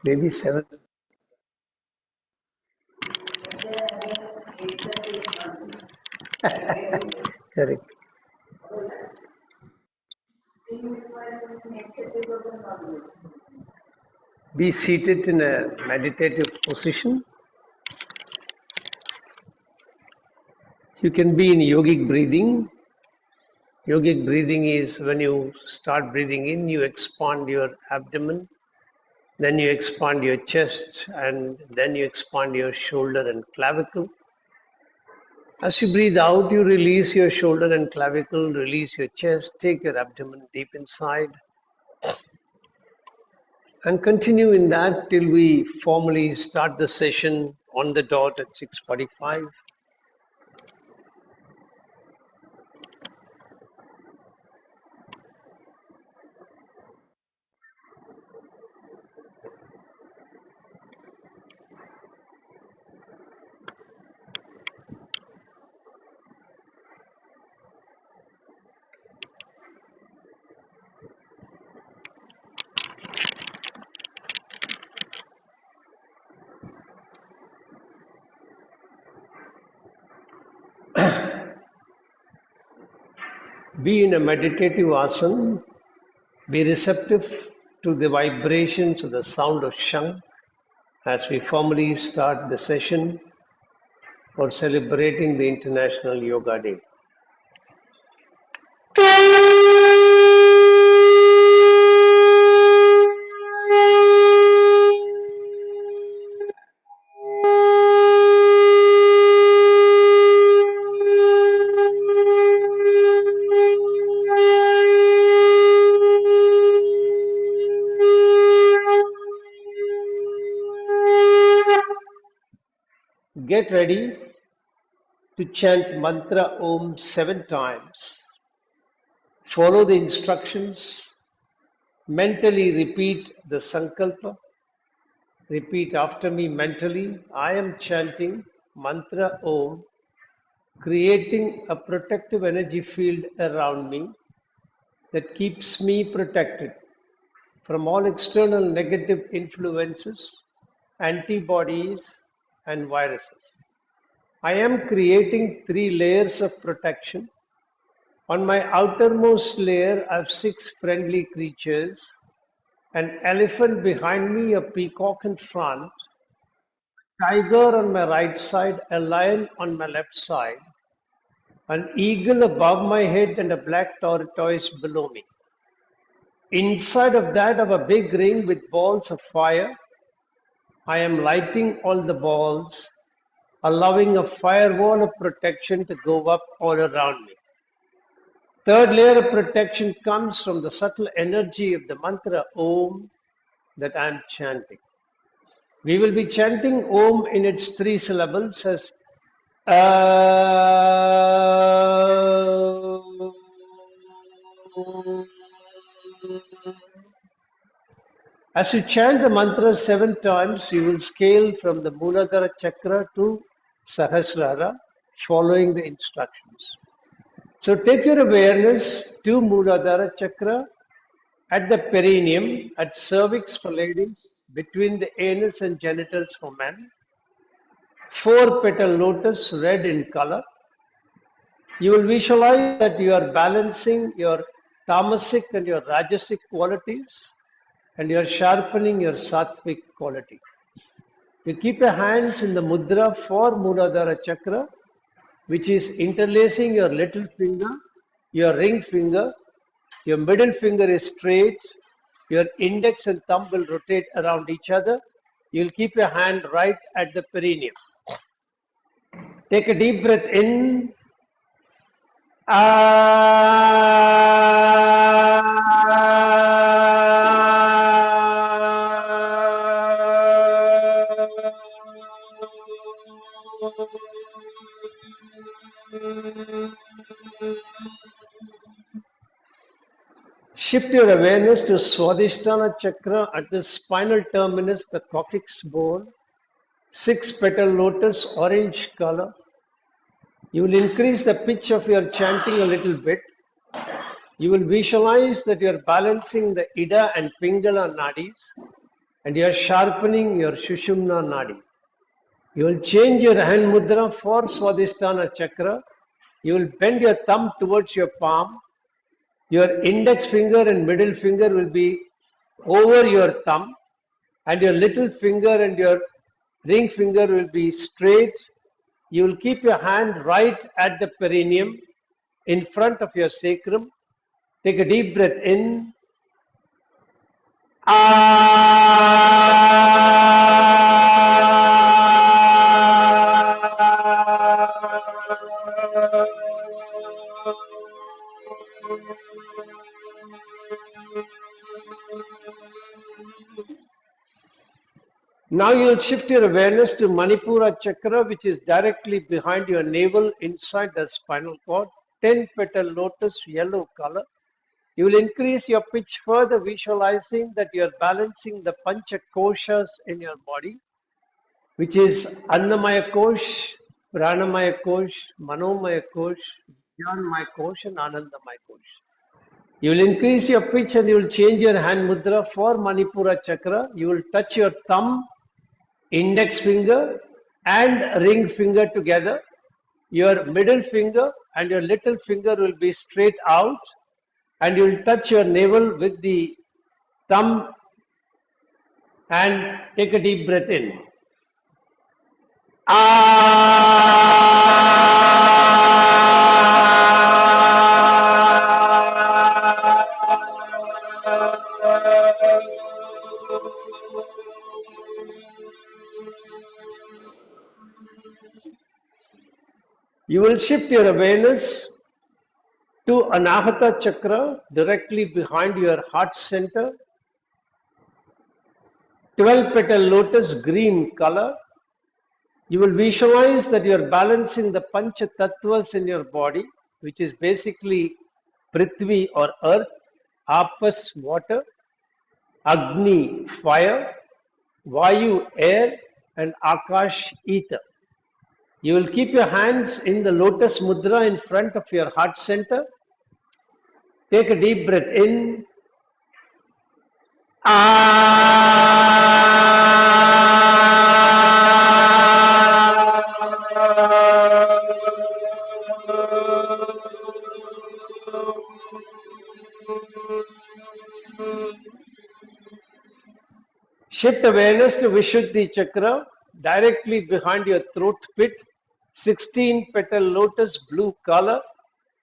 Maybe 7. Correct. Be seated in a meditative position. You can be in yogic breathing. Yogic breathing is when you start breathing in, you expand your abdomen, then you expand your chest, and then you expand your shoulder and clavicle. As you breathe out, you release your shoulder and clavicle, release your chest, take your abdomen deep inside, and continue in that till we formally start the session on the dot at 6:45. Be in a meditative asana. Be receptive to the vibrations of the sound of Shank as we formally start the session for celebrating the International Yoga Day. Get ready to chant mantra Om 7 times. Follow the instructions. Mentally repeat the sankalpa. Repeat after me mentally. I am chanting mantra Om, creating a protective energy field around me that keeps me protected from all external negative influences, antibodies, and viruses. I am creating 3 layers of protection. On my outermost layer, I have 6 friendly creatures: an elephant behind me, a peacock in front, tiger on my right side, a lion on my left side, an eagle above my head, and a black tortoise below me. Inside of that, I have a big ring with balls of fire. I am lighting all the balls, allowing a firewall of protection to go up all around me. Third layer of protection comes from the subtle energy of the mantra Om that I am chanting. We will be chanting Om in its 3 syllables as Om. As you chant the mantra 7 times, you will scale from the Muladhara chakra to Sahasrara, following the instructions. So take your awareness to Muladhara chakra at the perineum, at cervix for ladies, between the anus and genitals for men. 4-petal lotus, red in color. You will visualize that you are balancing your tamasic and your rajasic qualities, and you are sharpening your sattvic quality. You keep your hands in the mudra for Muladhara chakra, which is interlacing your little finger, your ring finger. Your middle finger is straight. Your index and thumb will rotate around each other. You'll keep your hand right at the perineum. Take a deep breath in. Shift your awareness to Swadhisthana chakra at the spinal terminus, the coccyx bone. 6-petal lotus, orange color. You will increase the pitch of your chanting a little bit. You will visualize that you are balancing the Ida and Pingala nadis. and you are sharpening your Shushumna Nadi. You will change your hand mudra for Swadhisthana Chakra. You will bend your thumb towards your palm. Your index finger and middle finger will be over your thumb, and your little finger and your ring finger will be straight. You will keep your hand right at the perineum in front of your sacrum. Take a deep breath in. Now you will shift your awareness to Manipura Chakra, which is directly behind your navel inside the spinal cord. 10 petal lotus, yellow color. You will increase your pitch further, visualizing that you are balancing the Pancha Koshas in your body, which is Annamaya Kosh, Pranamaya Kosh, Manomaya Kosh, Jnanmaya Kosh, and Anandamaya Kosh. You will increase your pitch and you will change your hand mudra for Manipura Chakra. You will touch your thumb, index finger, and ring finger together. Your middle finger and your little finger will be straight out, and you will touch your navel with the thumb and take a deep breath in. You will shift your awareness to Anahata Chakra directly behind your heart center. 12 petal lotus, green color. You will visualize that you are balancing the Pancha Tattvas in your body, which is basically Prithvi or earth, Apas water, Agni fire, Vayu air, and Akash ether. You will keep your hands in the lotus mudra in front of your heart center. Take a deep breath in. Shift awareness to Vishuddhi Chakra directly behind your throat pit. 16 petal lotus, blue color.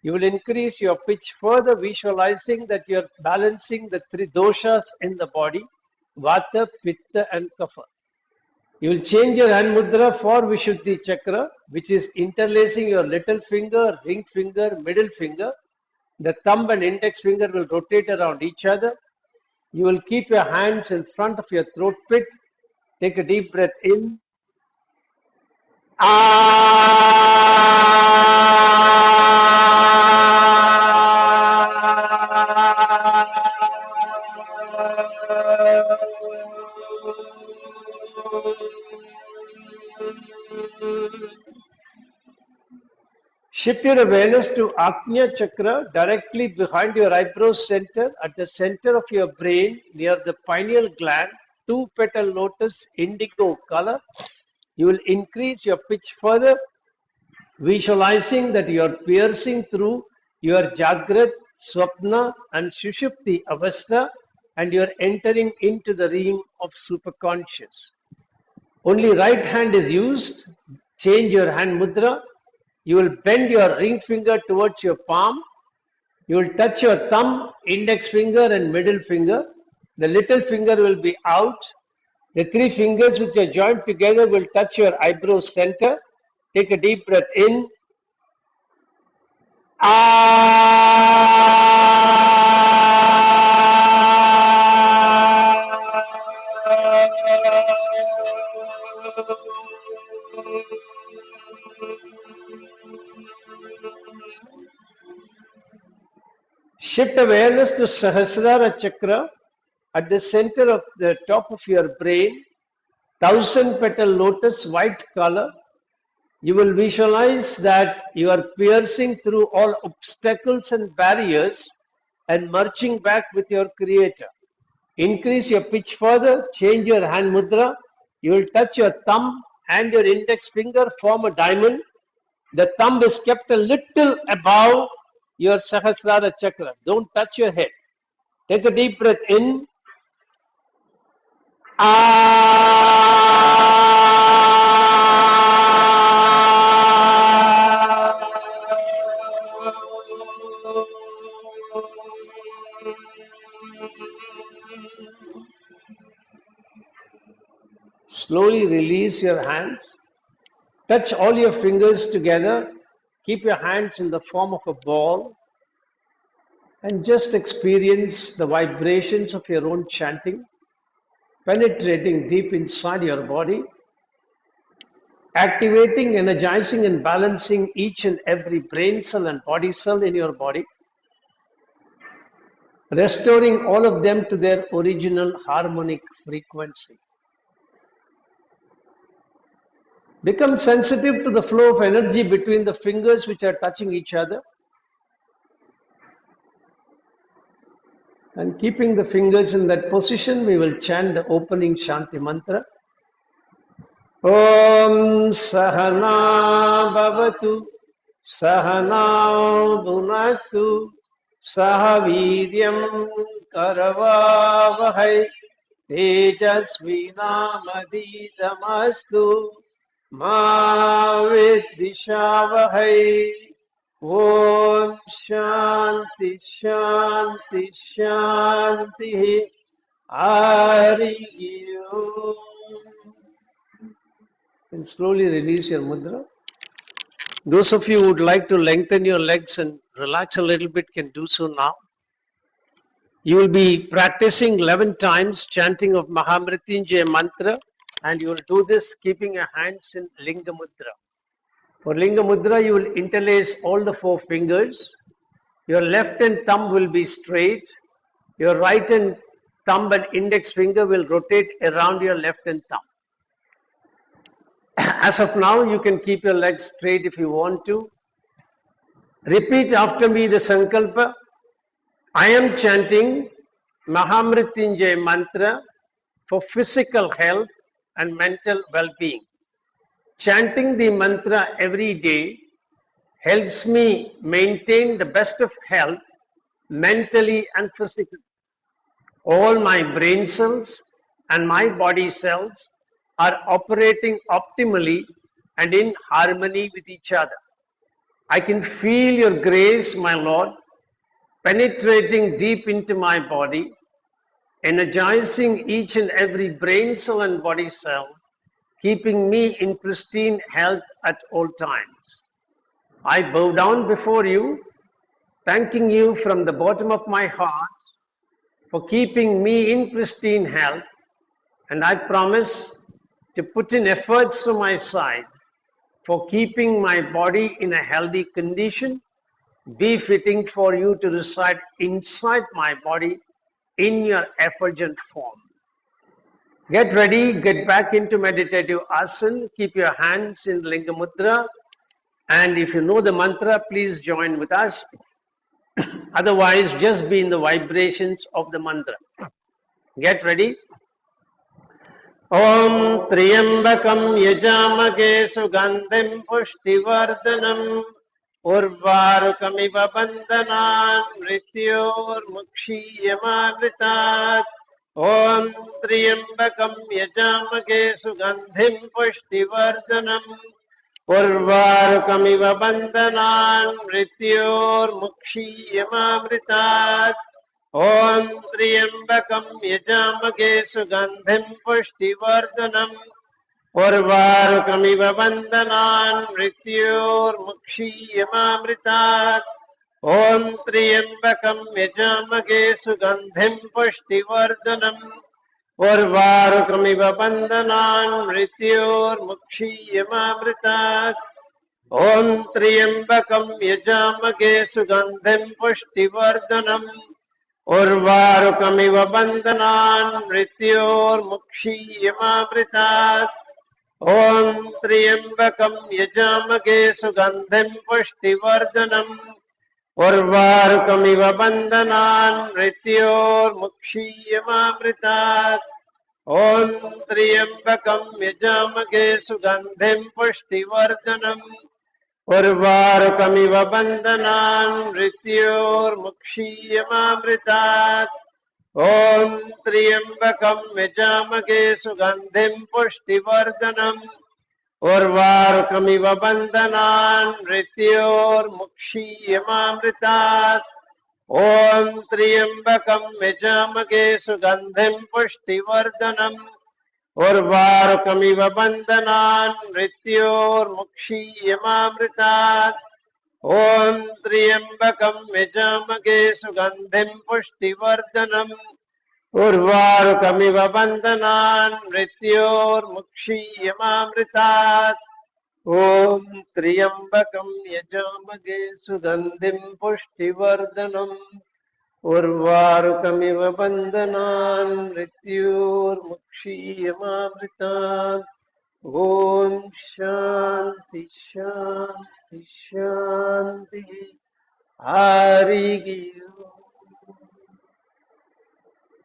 You will increase your pitch further, visualizing that you are balancing the three doshas in the body, Vata, Pitta, and Kapha. You will change your hand mudra for Vishuddhi Chakra, which is interlacing your little finger, ring finger, middle finger. The thumb and index finger will rotate around each other. You will keep your hands in front of your throat pit. Take a deep breath in. Shift your awareness to Agnya Chakra directly behind your eyebrow center, at the center of your brain near the pineal gland. 2 petal lotus, indigo color. You will increase your pitch further, visualizing that you are piercing through your Jagrat, Swapna, and Shushupti Avastha, and you are entering into the realm of superconscious. Only right hand is used. Change your hand mudra. You will bend your ring finger towards your palm. You will touch your thumb, index finger, and middle finger. The little finger will be out. The three fingers which are joined together will touch your eyebrow center. Take a deep breath in. Shift awareness to Sahasrara Chakra at the center of the top of your brain. 1000 petal lotus, white color. You will visualize that you are piercing through all obstacles and barriers and merging back with your Creator. Increase your pitch further, change your hand mudra. You will touch your thumb and your index finger, form a diamond. The thumb is kept a little above your Sahasrara chakra. Don't touch your head. Take a deep breath in. Slowly release your hands. Touch all your fingers together. Keep your hands in the form of a ball and just experience the vibrations of your own chanting, penetrating deep inside your body, activating, energizing, and balancing each and every brain cell and body cell in your body, restoring all of them to their original harmonic frequency. Become sensitive to the flow of energy between the fingers which are touching each other. And keeping the fingers in that position, we will chant the opening Shanti mantra. Om Sahana Bhavatu Sahana Bhunatu Sahaviryam Karavavahai Tejasvinamaditam Ma Vidishavahai. Om Shanti Shanti Shanti Hari Om. And slowly release your mudra. Those of you who would like to lengthen your legs and relax a little bit can do so now. You will be practicing 11 times chanting of Mahamrityunjaya mantra, and you will do this keeping your hands in Linga Mudra. For Linga Mudra, you will interlace all the 4 fingers. Your left hand thumb will be straight. Your right hand thumb and index finger will rotate around your left hand thumb. As of now, you can keep your legs straight if you want to. Repeat after me the Sankalpa. I am chanting Mahamrityunjaya mantra for physical health and mental well-being. Chanting the mantra every day helps me maintain the best of health mentally and physically. All my brain cells and my body cells are operating optimally and in harmony with each other. I can feel your grace, my Lord, penetrating deep into my body, energizing each and every brain cell and body cell, keeping me in pristine health at all times. I bow down before you, thanking you from the bottom of my heart for keeping me in pristine health, and I promise to put in efforts from my side for keeping my body in a healthy condition, befitting for you to reside inside my body in your effulgent form. Get ready, get back into meditative asana, keep your hands in Linga Mudra, and if you know the mantra, please join with us. Otherwise, just be in the vibrations of the mantra. Get ready. Om Triyambakam Yajamage Sugandhim Pushtivardhanam Urvarukamiva Bandhanan Mrityor Mukshiyamavritat. Om Triyambakam Yajamage Sugandhim Pushtivardhanam Urvarukamiva Bandhanan Mrityor Mukshiyamavritat. Om Triyambakam Yajamage Sugandhim Pushtivardhanam Urvarukamiva Bandhanan Mrityor Mukshiyamavritat. Om Triyambakam Yajamage Sugandhim Pushtivardhanam Urvarukamiva Bandhanan Mrityor Mukshiyamavritat. Om Triyambakam Yajamage Sugandhim Pushtivardhanam Urvarukamiva Bandhanan Mrityor Mukshiyamavritat. Om Triyambakam Yajamage Sugandhim Pushtivardhanam उर्वारुकमिव बन्धनान् मृत्योर्मुक्षीयमामृतात् ॐ त्र्यम्बकं यजामहे सुगन्धिं पुष्टिवर्धनम् उर्वारुकमिव बन्धनान् मृत्योर्मुक्षीयमामृतात् ॐ त्र्यम्बकं यजामहे सुगन्धिं पुष्टिवर्धनम् उर्वारुकमिव बन्धनान् मृत्योर्मुक्षीयमामृतात् ॐ त्र्यम्बकं यजामहे सुगन्धिं पुष्टिवर्धनम् उर्वारुकमिव बन्धनान् मृत्योर्मुक्षीयमामृतात् ॐ त्र्यम्बकं यजामहे सुगन्धिं पुष्टिवर्धनम् उर्वारुकमिव बन्धनान् मृत्योर्मुक्षीयमामृतात् ॐ त्र्यम्बकं यजामहे सुगन्धिं पुष्टिवर्धनम् उर्वारुकमिव बन्धनान् मृत्योर्मुक्षीयमामृतात् ॐ शान्ति शान्ति शान्तिः हरिः ओम्.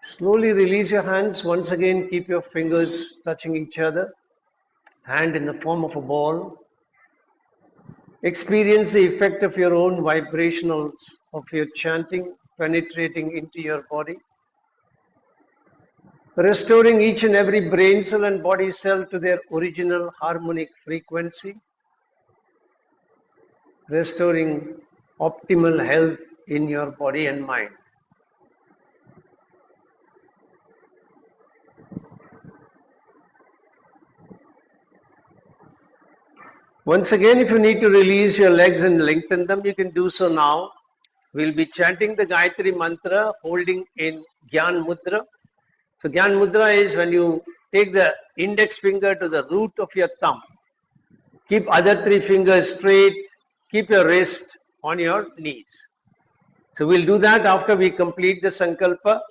Slowly release your hands. Once again, keep your fingers touching each other. Hand in the form of a ball. Experience the effect of your own vibrationals of your chanting penetrating into your body. Restoring each and every brain cell and body cell to their original harmonic frequency. Restoring optimal health in your body and mind. Once again, if you need to release your legs and lengthen them, you can do so now. We'll be chanting the Gayatri Mantra holding in Gyan Mudra. So Gyan Mudra is when you take the index finger to the root of your thumb. Keep other three fingers straight. Keep your wrist on your knees. So we'll do that after we complete the Sankalpa.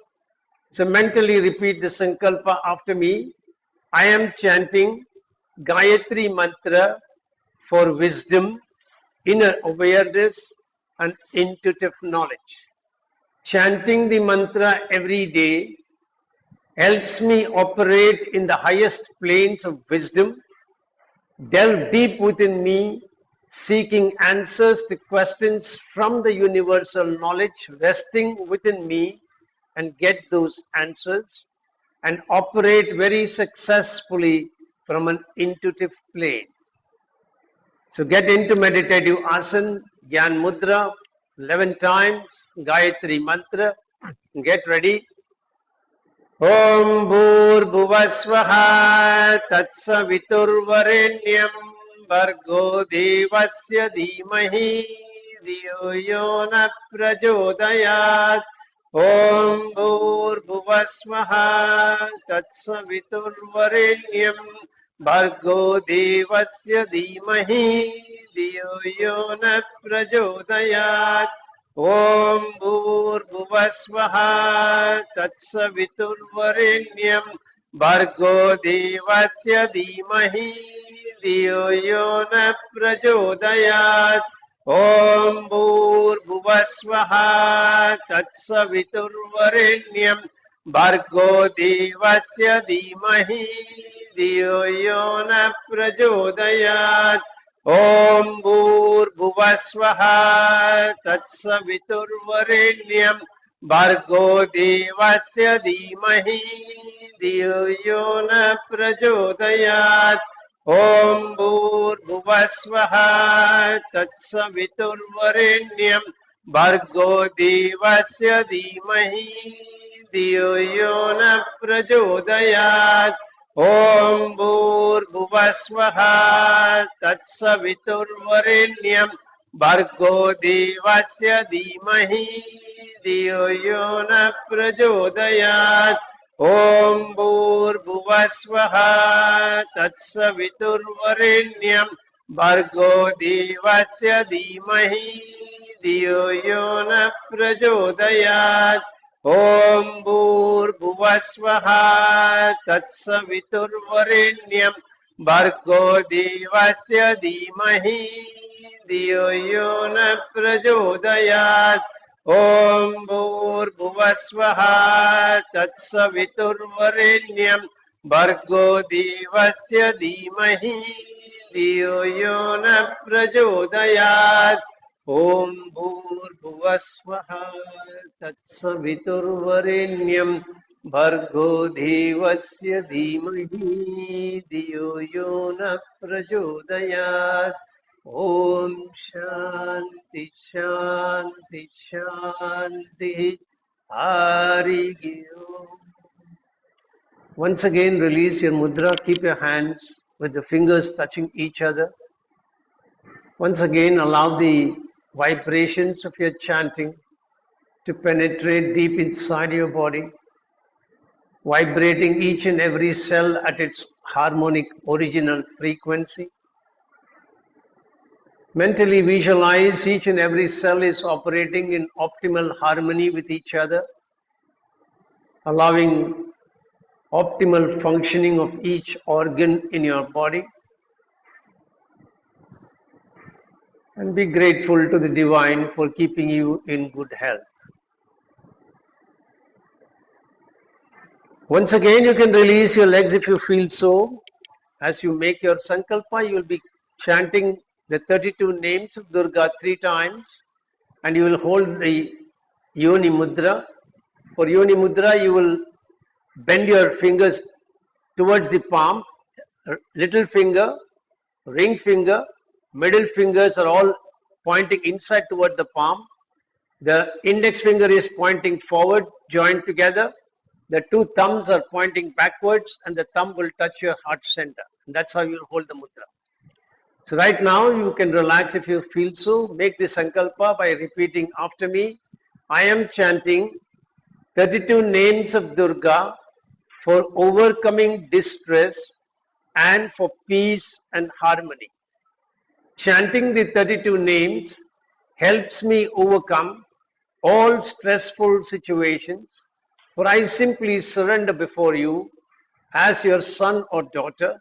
So mentally repeat the Sankalpa after me. I am chanting Gayatri Mantra for wisdom, inner awareness and intuitive knowledge. Chanting the mantra every day helps me operate in the highest planes of wisdom, delve deep within me, seeking answers to questions from the universal knowledge resting within me and get those answers, and operate very successfully from an intuitive plane. So get into meditative asana, Gyan Mudra, 11 times, Gayatri Mantra. Get ready. Om Bhur Bhuvasvaha Tatsaviturvarenyam Bhargo Devasya Dhimahi Dhiyo Yo Na Prachodayat. Om Bhur Bhuvasvaha Tatsaviturvarenyam Bhargo Devasya Dhimahi Dhiyo Yo Na Prachodayat. Om Bhur Bhuvasvaha Tatsaviturvarenyam Bhargo Devasya Dhimahi Dhiyo Yo Na Prachodayat. Om Bhur Bhuvasvaha Tatsaviturvarenyam Bhargo Devasya Dhimahi Dhiyo Yo Na Prachodayat. Om Bhur Bhuvasvaha Tatsaviturvarenyam Bhargo Devasya Dhimahi Dhiyo Yo Na Prachodayat. Om Bhur Bhuvasvaha Tatsaviturvarenyam Bhargo Devasya Dhimahi Dhiyo Yo Na Prachodayat. Om Bhur Bhuvasvaha Tatsaviturvarenyam Bhargo Devasya Dhimahi Dhiyo Yo Na Prachodayat. Om Bhur Bhuvasvaha Tatsaviturvarenyam Bhargo Devasya Dhimahi Dhiyo Yo Na Prachodayat. Om Bhur Bhuvasvaha Tatsaviturvarenyam Bhargo Devasya Dhimahi धियो यो न प्रचोदयात् ॐ भूर्भुवस्वः तत्सवितुर्वरेण्यं भर्गो देवस्य धीमहि धियो यो न प्रचोदयात् ॐ भूर्भुवस्वः तत्सवितुर्वरेण्यं भर्गो देवस्य धीमहि धियो यो न प्रचोदयात् ॐ शान्ति शान्ति शान्तिः हरिः ओम्. Once again, release your mudra. Keep your hands with the fingers touching each other. Once again, allow the vibrations of your chanting to penetrate deep inside your body, vibrating each and every cell at its harmonic original frequency. Mentally visualize each and every cell is operating in optimal harmony with each other, allowing optimal functioning of each organ in your body. And be grateful to the divine for keeping you in good health. Once again, you can release your legs if you feel so. As you make your sankalpa, you will be chanting the 32 names of Durga 3 times, and you will hold the Yoni Mudra. For Yoni Mudra, you will bend your fingers towards the palm, little finger, ring finger, middle fingers are all pointing inside toward the palm. The index finger is pointing forward, joined together. The two thumbs are pointing backwards, and the thumb will touch your heart center. And that's how you'll hold the mudra. So right now, you can relax if you feel so. Make the sankalpa by repeating after me. I am chanting 32 names of Durga for overcoming distress and for peace and harmony. Chanting the 32 names helps me overcome all stressful situations, for I simply surrender before you as your son or daughter,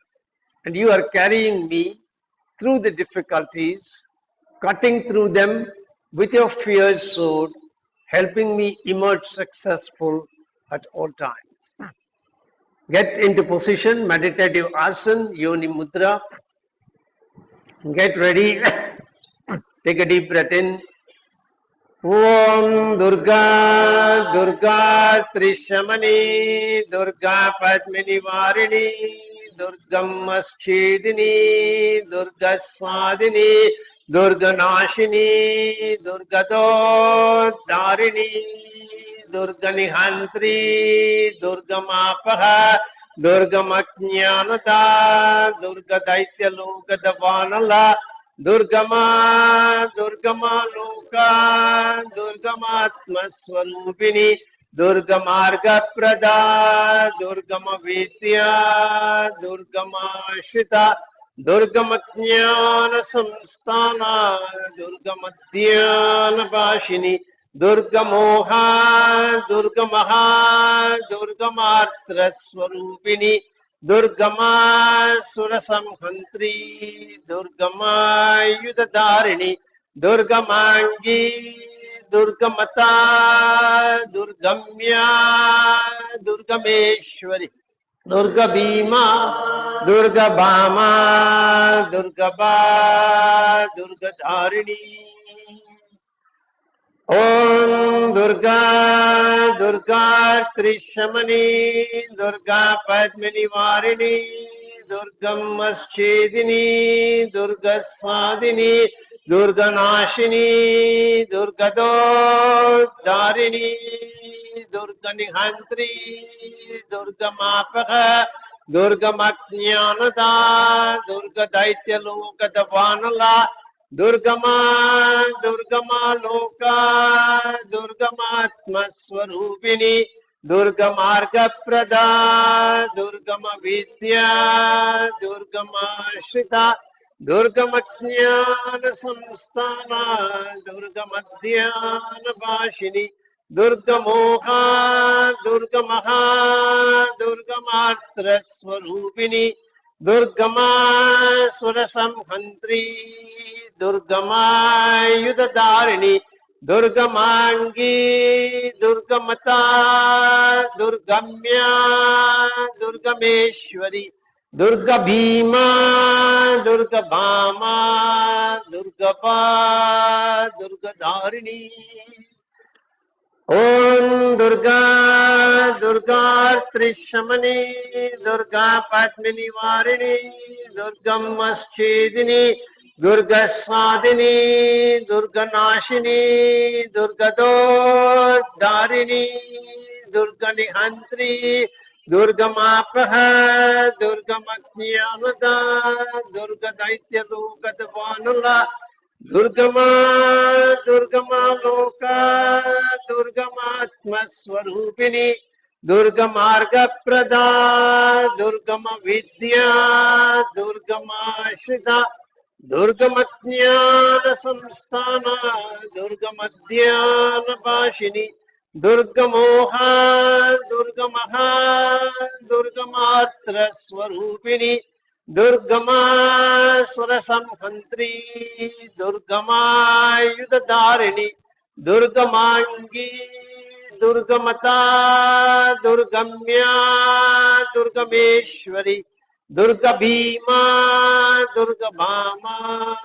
and you are carrying me through the difficulties, cutting through them with your fierce sword, helping me emerge successful at all times. Get into position, meditative asana, Yoni Mudra. Get ready. Take a deep breath in. Om Durga, Durga Trishamani, Durga Padmini Varini, Durgam Maschidini, Durga Swadini, Durga Nashini, Durga Darini, Durga Nihantri, Durga Mapaha, Durga Maknyanata, Durga Daitya Loka Davanala, Durgama, Durgama Loka, Durgamatma Swarupini, Durgamarga Prada, Durgama Vidya, Durgama Shita, Durgamatnyana Samstana, Durgamadhyana Bashini, Durgamoha, Durgamaha, Durgamartra Swarupini, Durgama Surasamhantri, Durgama Yudadarini, Durgamangi, Durgamata, Durgamya, Durgameshwari, Durga Bhima, Durga Bhama, Durga Ba, Durga Dharini. Om Durga, Durga Trishamani, Durga Padmini Varini, Durgam Maschedini, Durga Swadini, Durga Nashini, Durga Darini, Durga Nihantri, Durga Mapaka, Durga Maknyanada, Durga Daitya Loka Davanala, Durgama, Durgama Loka, Durgamatma Swarupini, Durgamarga Prada, Durgama Vidya, Durgama Shita, Durgamatnyana Samstana, Durgamadhyana Bashini, Durgamoha, Durgamaha, Durgamatra Swarupini, Durgama Surasamhantri, Durgamayudadarini, Durgamangi, Durgamata, Durgamya, Durgameshwari, Durga Bhima, Durga Bhama, Durgapa, Durga Dharini. Om Durga, Durga Trishamani, Durga Padmini Varini, Durga Maschedini, Durga Sadini, Durga Nashini, Durga Darini, Durga Nihantri, Durga Mapaha, Durga Maknyanada, Durga Daitya Lukadavanula, Durgama, Durgama Loka, Durgamatma Swarupini, Durgamarga Prada, Durgama Vidya, Durgama Shida, Durgamatnyana Samsthana, Durgamadhyana Bashini, Durgamoha, Durgamaha, Durgamatra Swarupini, Durgama Surasamhantri, Durgama Yudadarini, Durgamangi, Durgamata, Durgamya, Durgameshwari, Durga Bhima, Durga Bhama,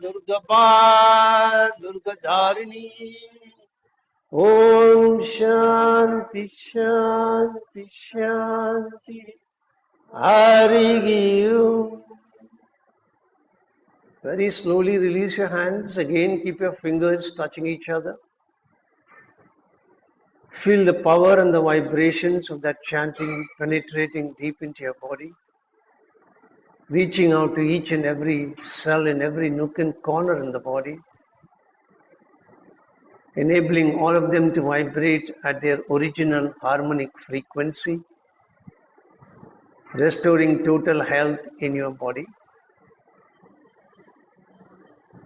Durga Ba, Durga Dharini. Om Shanti Shanti Shanti. Hari Om. Very slowly release your hands. Again, keep your fingers touching each other. Feel the power and the vibrations of that chanting penetrating deep into your body, reaching out to each and every cell in every nook and corner in the body, enabling all of them to vibrate at their original harmonic frequency, restoring total health in your body.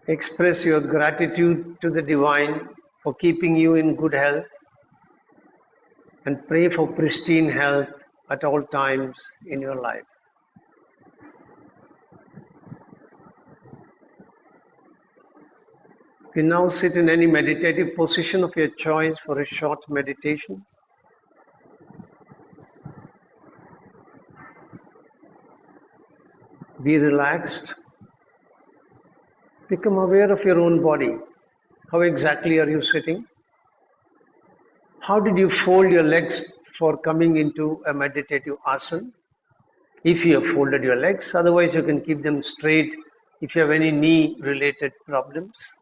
Express your gratitude to the divine for keeping you in good health and pray for pristine health at all times in your life. You now sit in any meditative position of your choice for a short meditation. Be relaxed. Become aware of your own body. How exactly are you sitting? How did you fold your legs for coming into a meditative asana? If you have folded your legs, otherwise you can keep them straight if you have any knee related problems.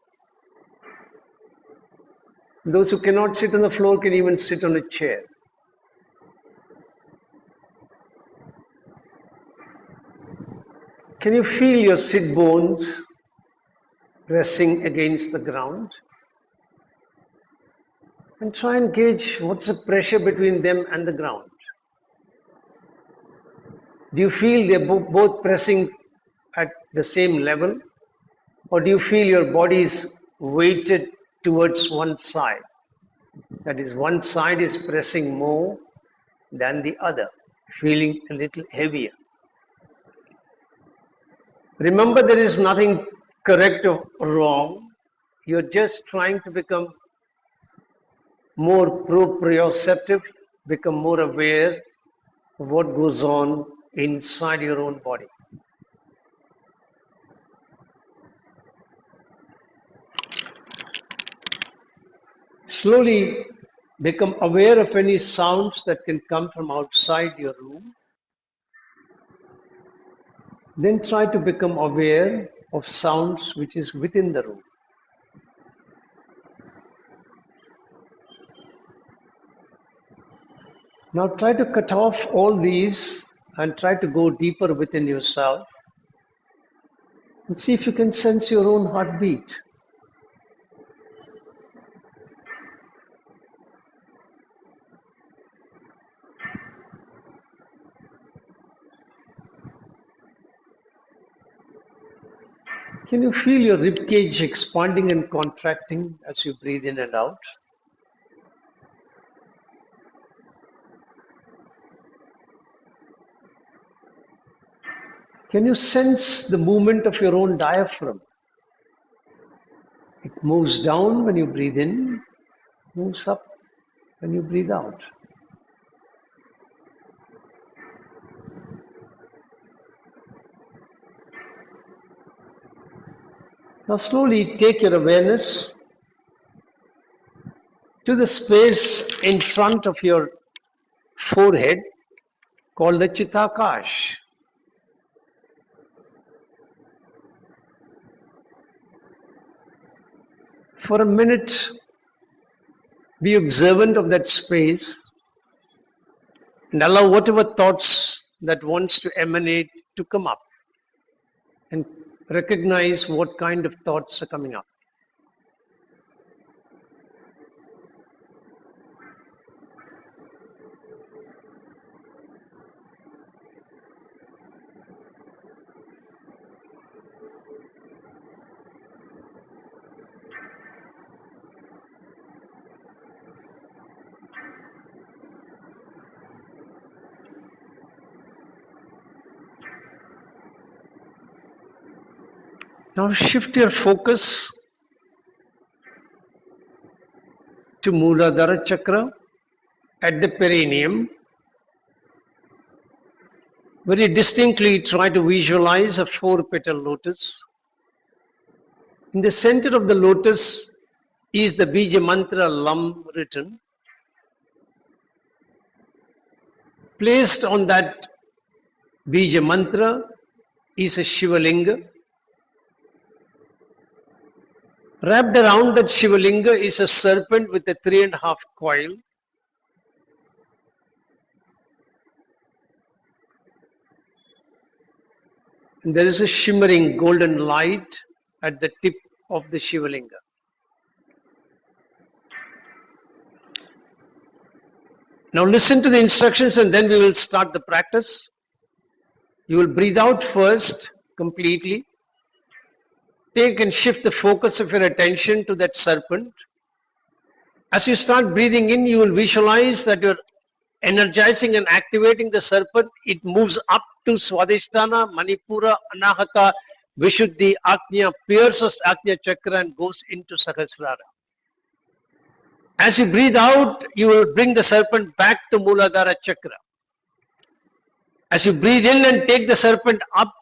Those who cannot sit on the floor can even sit on a chair. Can you feel your sit bones pressing against the ground? And try and gauge what's the pressure between them and the ground. Do you feel they're both pressing at the same level? Or do you feel your body is weighted towards one side? That is, one side is pressing more than the other, feeling a little heavier. Remember, there is nothing correct or wrong. You're just trying to become more proprioceptive, become more aware of what goes on inside your own body. Slowly become aware of any sounds that can come from outside your room. Then try to become aware of sounds which is within the room. Now try to cut off all these and try to go deeper within yourself and see if you can sense your own heartbeat. Can you feel your rib cage expanding and contracting as you breathe in and out? Can you sense the movement of your own diaphragm? Moves down when you breathe in, moves up when you breathe out. Now slowly take your awareness to the space in front of your forehead called the Chitakash. For a minute, be observant of that space and allow whatever thoughts that wants to emanate to come up, and recognize what kind of thoughts are coming up. Now shift your focus to Mooladhara Chakra at the perineum. Very distinctly try to visualize a 4-petal lotus. In the center of the lotus is the Bija Mantra Lam written. Placed on that Bija Mantra is a Shivalinga. Wrapped around that Shivalinga is a serpent with a 3.5 coil. And there is a shimmering golden light at the tip of the Shivalinga. Now listen to the instructions and then we will start the practice. You will breathe out first completely. Take and shift the focus of your attention to that serpent. As you start breathing in, you will visualize that you're energizing and activating the serpent. It moves up to Swadhisthana, Manipura, Anahata, Vishuddhi, Agnya, pierces Agnya Chakra and goes into Sahasrara. As you breathe out, you will bring the serpent back to Mooladhara Chakra. As you breathe in and take the serpent up,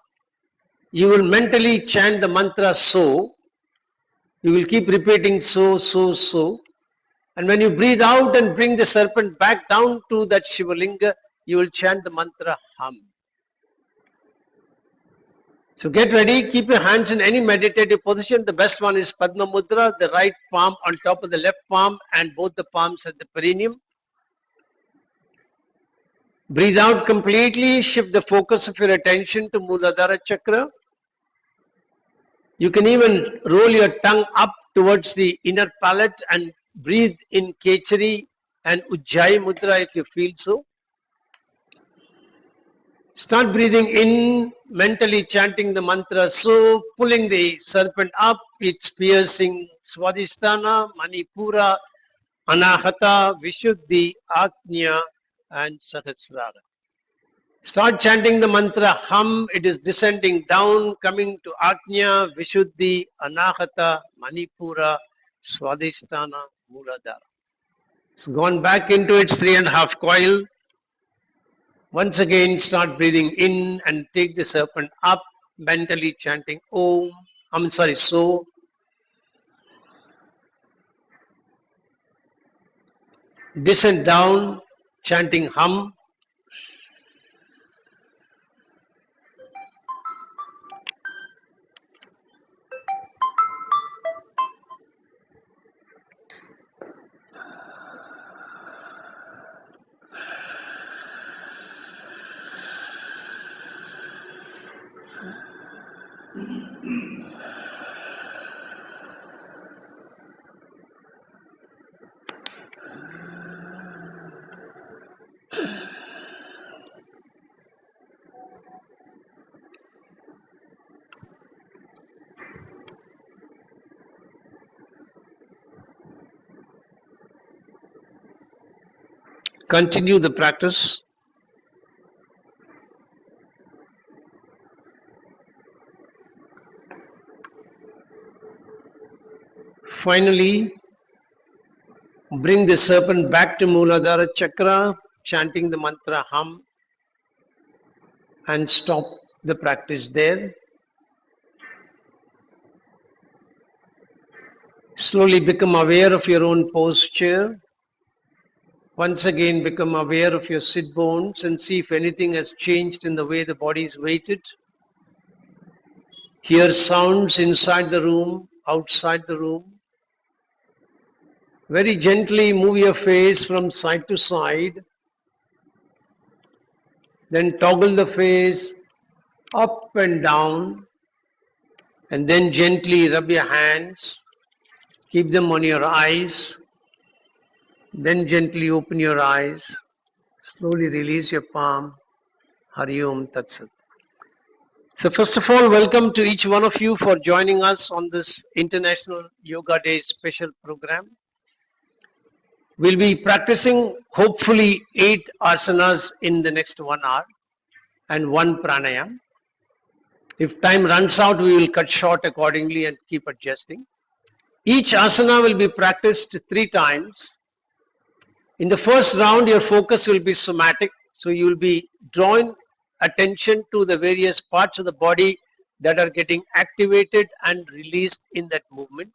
you will mentally chant the mantra so. You will keep repeating so, so, so. And when you breathe out and bring the serpent back down to that Shivalinga, you will chant the mantra hum. So get ready, keep your hands in any meditative position. The best one is Padma Mudra, the right palm on top of the left palm and both the palms at the perineum. Breathe out completely, shift the focus of your attention to Mooladhara Chakra. You can even roll your tongue up towards the inner palate and breathe in Kechari and Ujjayi Mudra if you feel so. Start breathing in, mentally chanting the mantra so, pulling the serpent up, it's piercing Swadhisthana, Manipura, Anahata, Vishuddhi, Agnya and Sahasrara. Start chanting the mantra hum, it is descending down, coming to Agnya, Vishuddhi, Anahata, Manipura, Swadhisthana, Mooladhara. It's gone back into its 3.5 coil. Once again, start breathing in and take the serpent up, mentally chanting Om, so. Descend down, chanting hum. Continue the practice. Finally, bring the serpent back to Muladhara Chakra, chanting the mantra Hum, and stop the practice there. Slowly become aware of your own posture. Once again, become aware of your sit bones and see if anything has changed in the way the body is weighted. Hear sounds inside the room, outside the room. Very gently move your face from side to side. Then toggle the face up and down. And then gently rub your hands. Keep them on your eyes. Then gently open your eyes. Slowly release your palm. Hari Om Tat Sat. So first of all, welcome to each one of you for joining us on this International Yoga Day special program. We'll be practicing hopefully 8 asanas in the next 1 hour and 1 pranayam. If time runs out, we will cut short accordingly and keep adjusting. Each asana will be practiced 3 times. In the first round, your focus will be somatic. So you will be drawing attention to the various parts of the body that are getting activated and released in that movement.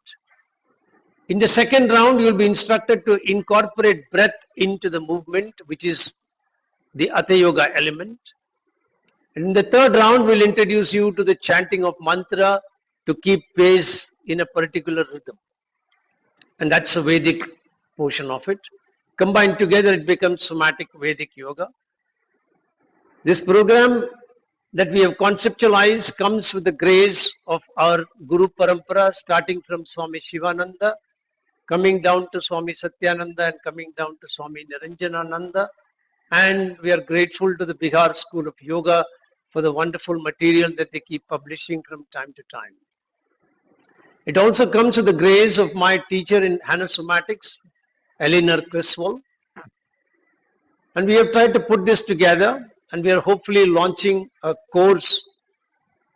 In the second round, you will be instructed to incorporate breath into the movement, which is the Hatha Yoga element. And in the third round, we'll introduce you to the chanting of mantra to keep pace in a particular rhythm. And that's a Vedic portion of it. Combined together, it becomes Somatic Vedic Yoga. This program that we have conceptualized comes with the grace of our Guru Parampara, starting from Swami Shivananda, coming down to Swami Satyananda, and coming down to Swami Niranjanananda. And we are grateful to the Bihar School of Yoga for the wonderful material that they keep publishing from time to time. It also comes with the grace of my teacher in Somatics, Eleanor Criswell. And we have tried to put this together, and we are hopefully launching a course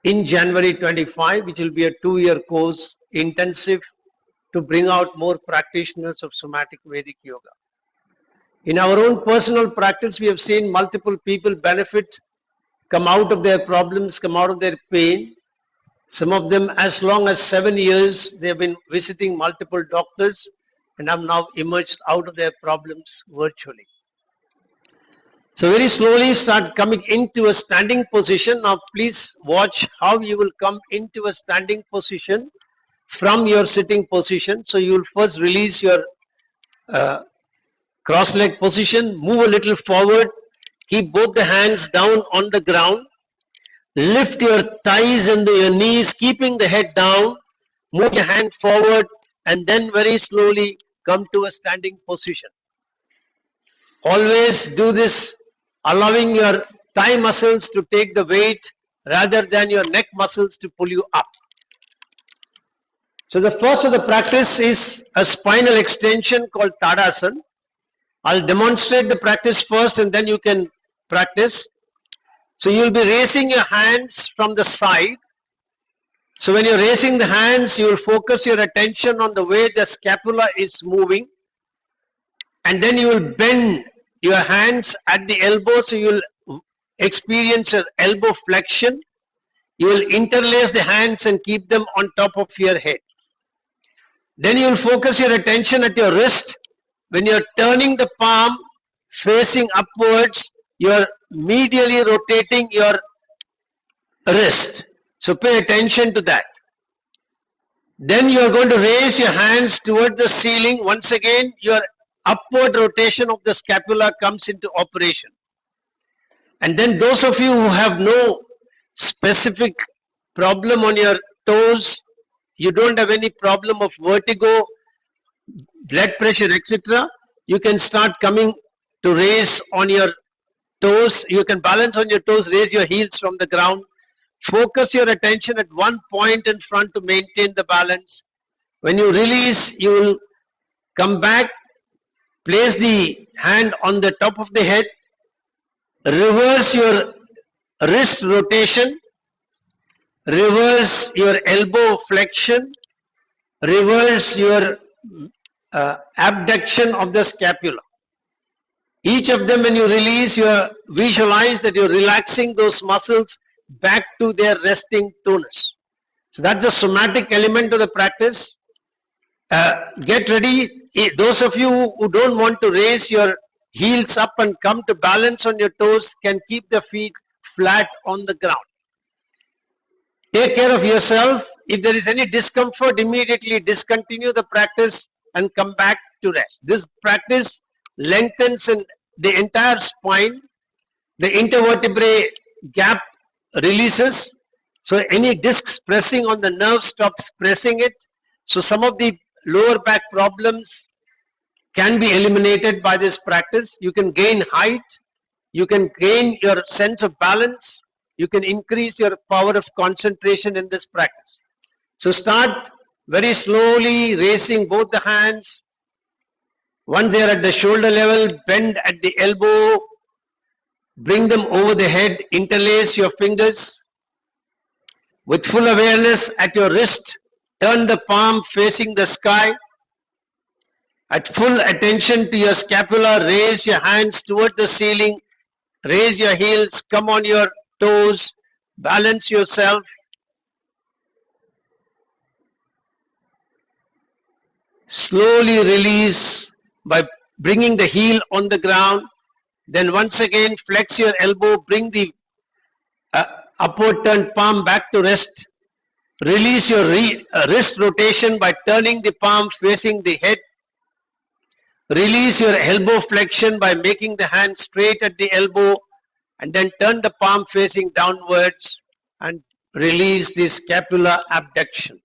in January 25, which will be a 2-year course, intensive, to bring out more practitioners of Somatic Vedic Yoga. In our own personal practice, we have seen multiple people benefit, come out of their problems, come out of their pain. Some of them, as long as 7 years, they have been visiting multiple doctors and have now emerged out of their problems virtually. So very slowly start coming into a standing position. Now please watch how you will come into a standing position from your sitting position. So you will first release your cross leg position, move a little forward, keep both the hands down on the ground, lift your thighs and your knees, keeping the head down, move your hand forward, and then very slowly come to a standing position. Always do this, allowing your thigh muscles to take the weight rather than your neck muscles to pull you up. So the first of the practice is a spinal extension called Tadasana. I'll demonstrate the practice first and then you can practice. So you'll be raising your hands from the side. So when you're raising the hands, you will focus your attention on the way the scapula is moving. And then you will bend your hands at the elbow, so you will experience your elbow flexion. You will interlace the hands and keep them on top of your head. Then you will focus your attention at your wrist. When you are turning the palm facing upwards, you are medially rotating your wrist. So pay attention to that. Then you are going to raise your hands towards the ceiling. Once again, your upward rotation of the scapula comes into operation. And then those of you who have no specific problem on your toes, you don't have any problem of vertigo, blood pressure, etc., you can start coming to raise on your toes. You can balance on your toes, raise your heels from the ground. Focus your attention at one point in front to maintain the balance. When you release, you will come back, place the hand on the top of the head, reverse your wrist rotation, reverse your elbow flexion, reverse your abduction of the scapula. Each of them, when you release, you visualize that you're relaxing those muscles back to their resting tonus. So that's the somatic element of the practice. Get ready. Those of you who don't want to raise your heels up and come to balance on your toes can keep the feet flat on the ground. Take care of yourself. If there is any discomfort, immediately discontinue the practice and come back to rest. This practice lengthens the entire spine. The intervertebrae gap releases. So any discs pressing on the nerve stops pressing it. So some of the lower back problems can be eliminated by this practice. You can gain height. You can gain your sense of balance. You can increase your power of concentration in this practice. So start very slowly raising both the hands. Once they are at the shoulder level, bend at the elbow. Bring them over the head. Interlace your fingers. With full awareness at your wrist, turn the palm facing the sky. At full attention to your scapula, raise your hands toward the ceiling. Raise your heels, come on your toes, balance yourself. Slowly release by bringing the heel on the ground. Then once again, flex your elbow, bring the upward turned palm back to rest. Release your wrist rotation by turning the palm facing the head. Release your elbow flexion by making the hand straight at the elbow, and then turn the palm facing downwards and release the scapular abduction.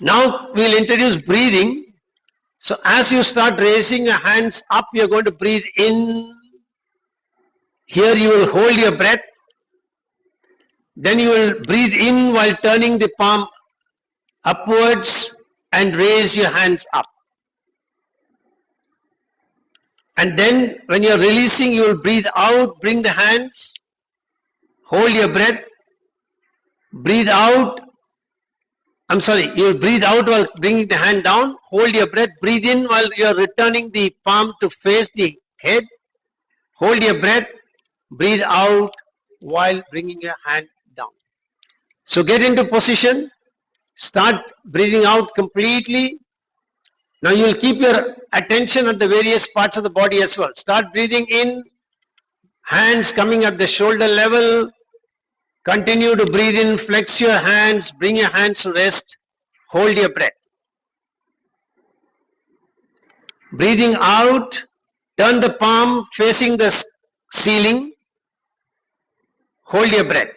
Now we'll introduce breathing. So as you start raising your hands up, you're going to breathe in. Here you will hold your breath. Then you will breathe in while turning the palm upwards and raise your hands up. And then when you're releasing, you will breathe out, bring the hands, hold your breath, breathe out. You will breathe out while bringing the hand down, hold your breath, breathe in while you're returning the palm to face the head, hold your breath, breathe out while bringing your hand down. So get into position, start breathing out completely. Now you will keep your attention at the various parts of the body as well. Start breathing in, hands coming at the shoulder level. Continue to breathe in, flex your hands, bring your hands to rest, hold your breath. Breathing out, turn the palm facing the ceiling, hold your breath.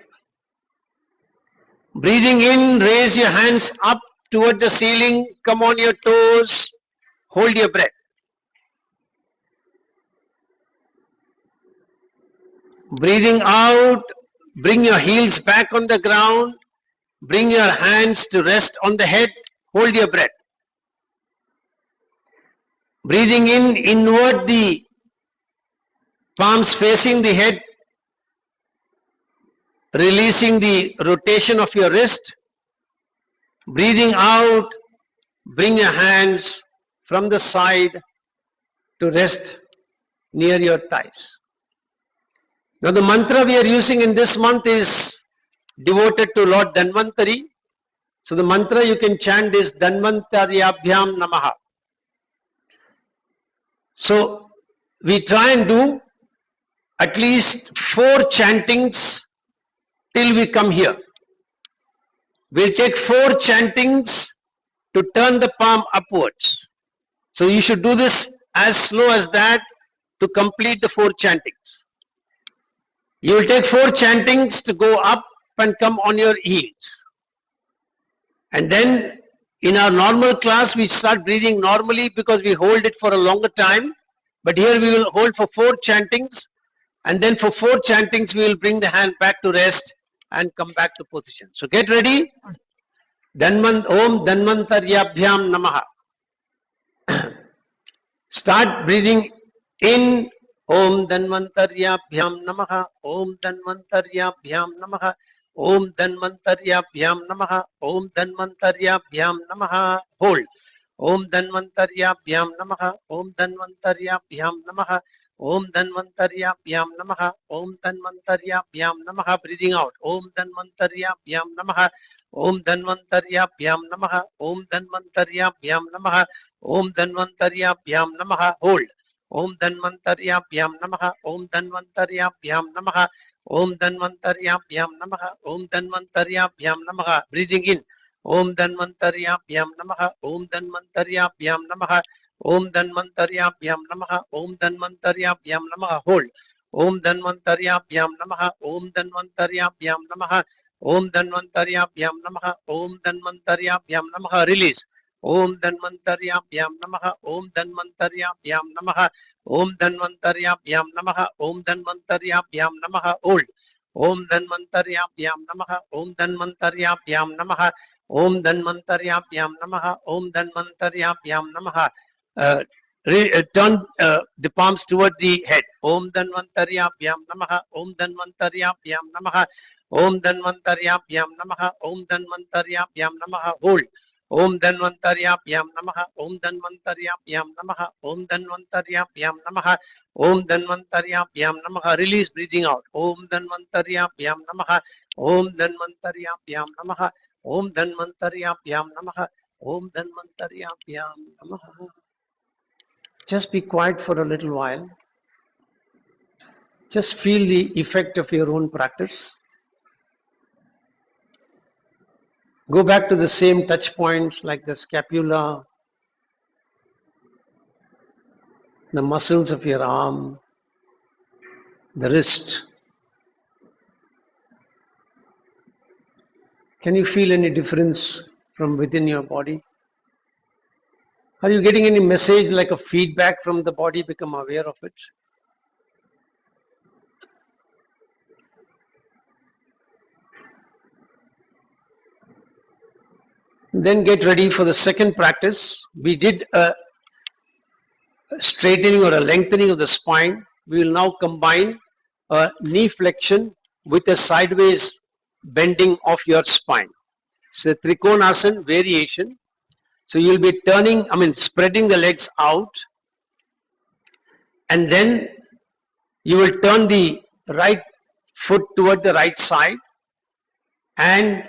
Breathing in, raise your hands up toward the ceiling, come on your toes, hold your breath. Breathing out, bring your heels back on the ground, bring your hands to rest on the head, hold your breath. Breathing in, invert the palms facing the head, releasing the rotation of your wrist. Breathing out, bring your hands from the side to rest near your thighs. Now the mantra we are using in this month is devoted to Lord Dhanvantari. So the mantra you can chant is Dhanvantaryabhyam Namaha. So we try and do at least 4 chantings till we come here. We'll take 4 chantings to turn the palm upwards. So you should do this as slow as that to complete the 4 chantings. You will take 4 chantings to go up and come on your heels. And then in our normal class, we start breathing normally because we hold it for a longer time. But here we will hold for 4 chantings. And then for 4 chantings, we will bring the hand back to rest and come back to position. So get ready. Om Dhanvantaryabhyam Namaha. Start breathing in. Om Dhanvantaryabhyam Namaha. Om Dhanvantaryabhyam Namaha. Om Dhanvantaryabhyam Namaha. Om Dhanvantaryabhyam Namaha. Hold. Om Dhanvantaryabhyam Namaha. Om Dhanvantaryabhyam Namaha. Om Dhanvantaryabhyam Namaha. Om Dhanvantaryabhyam Namaha. Breathing out. Om Dhanvantaryabhyam Namaha. Om Dhanvantaryabhyam Namaha. Om Dhanvantaryabhyam Namaha. Om Dhanvantaryabhyam Namaha. Hold. Om Dhanvantaryabhyam Namaha. Om Dhanvantaryabhyam Namaha. Om Dhanvantaryabhyam Namaha. Om Dhanvantaryabhyam Namaha. Breathing in. Om Dhanvantaryabhyam Namaha. Om Dhanvantaryabhyam Namaha. Om Dhanvantaryabhyam Namaha. Om Dhanvantaryabhyam Namaha. Hold. Om Dhanvantaryabhyam Namaha. Om Dhanvantaryabhyam Namaha. Om Dhanvantaryabhyam Namaha. Om Dhanvantaryabhyam Namaha. Release. Om Dhanvantaryabhyam Namaha. Om Dhanvantaryabhyam Namaha. Om Dhanvantaryabhyam Namaha. Om Dhanvantaryabhyam Namaha. Hold. Om Dhanvantaryabhyam Namaha. Om Dhanvantaryabhyam Namaha. Om Dhanvantaryabhyam Namaha. Om Dhanvantaryabhyam Namaha. Turn the palms toward the head. Om Dhanvantaryabhyam Namaha. Om Dhanvantaryabhyam Namaha. Om Dhanvantaryabhyam Namaha. Om Dhanvantaryabhyam Namaha. Hold. Om Dhanvantaryabhyam Namaha. Om Dhanvantaryabhyam Namaha. Om Dhanvantaryabhyam Namaha. Om Dhanvantaryabhyam Namaha. Release, breathing out. Om Dhanvantaryabhyam Namaha. Om Dhanvantaryabhyam Namaha. Om Dhanvantaryabhyam Namaha. Om Dhanvantaryabhyam Namaha. Just be quiet for a little while. Just feel the effect of your own practice. Go back to the same touch points like the scapula, the muscles of your arm, the wrist. Can you feel any difference from within your body? Are you getting any message like a feedback from the body? Become aware of it. Then get ready for the second practice. We did a straightening or a lengthening of the spine. We will now combine a knee flexion with a sideways bending of your spine. So Trikonasana variation. So you'll be spreading the legs out, and then you will turn the right foot toward the right side, and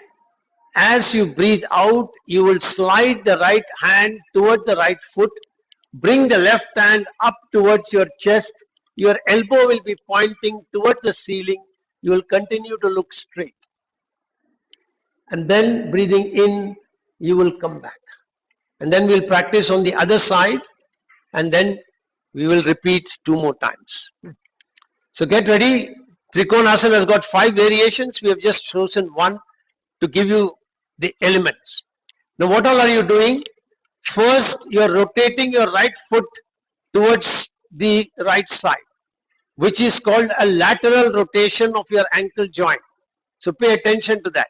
as you breathe out, you will slide the right hand toward the right foot, bring the left hand up towards your chest, your elbow will be pointing toward the ceiling, you will continue to look straight. And then breathing in, you will come back. And then we'll practice on the other side, and then we will repeat 2 more times. So get ready. Trikonasana has got 5 variations. We have just chosen one to give you the elements. Now what all are you doing? First, you are rotating your right foot towards the right side, which is called a lateral rotation of your ankle joint. So pay attention to that.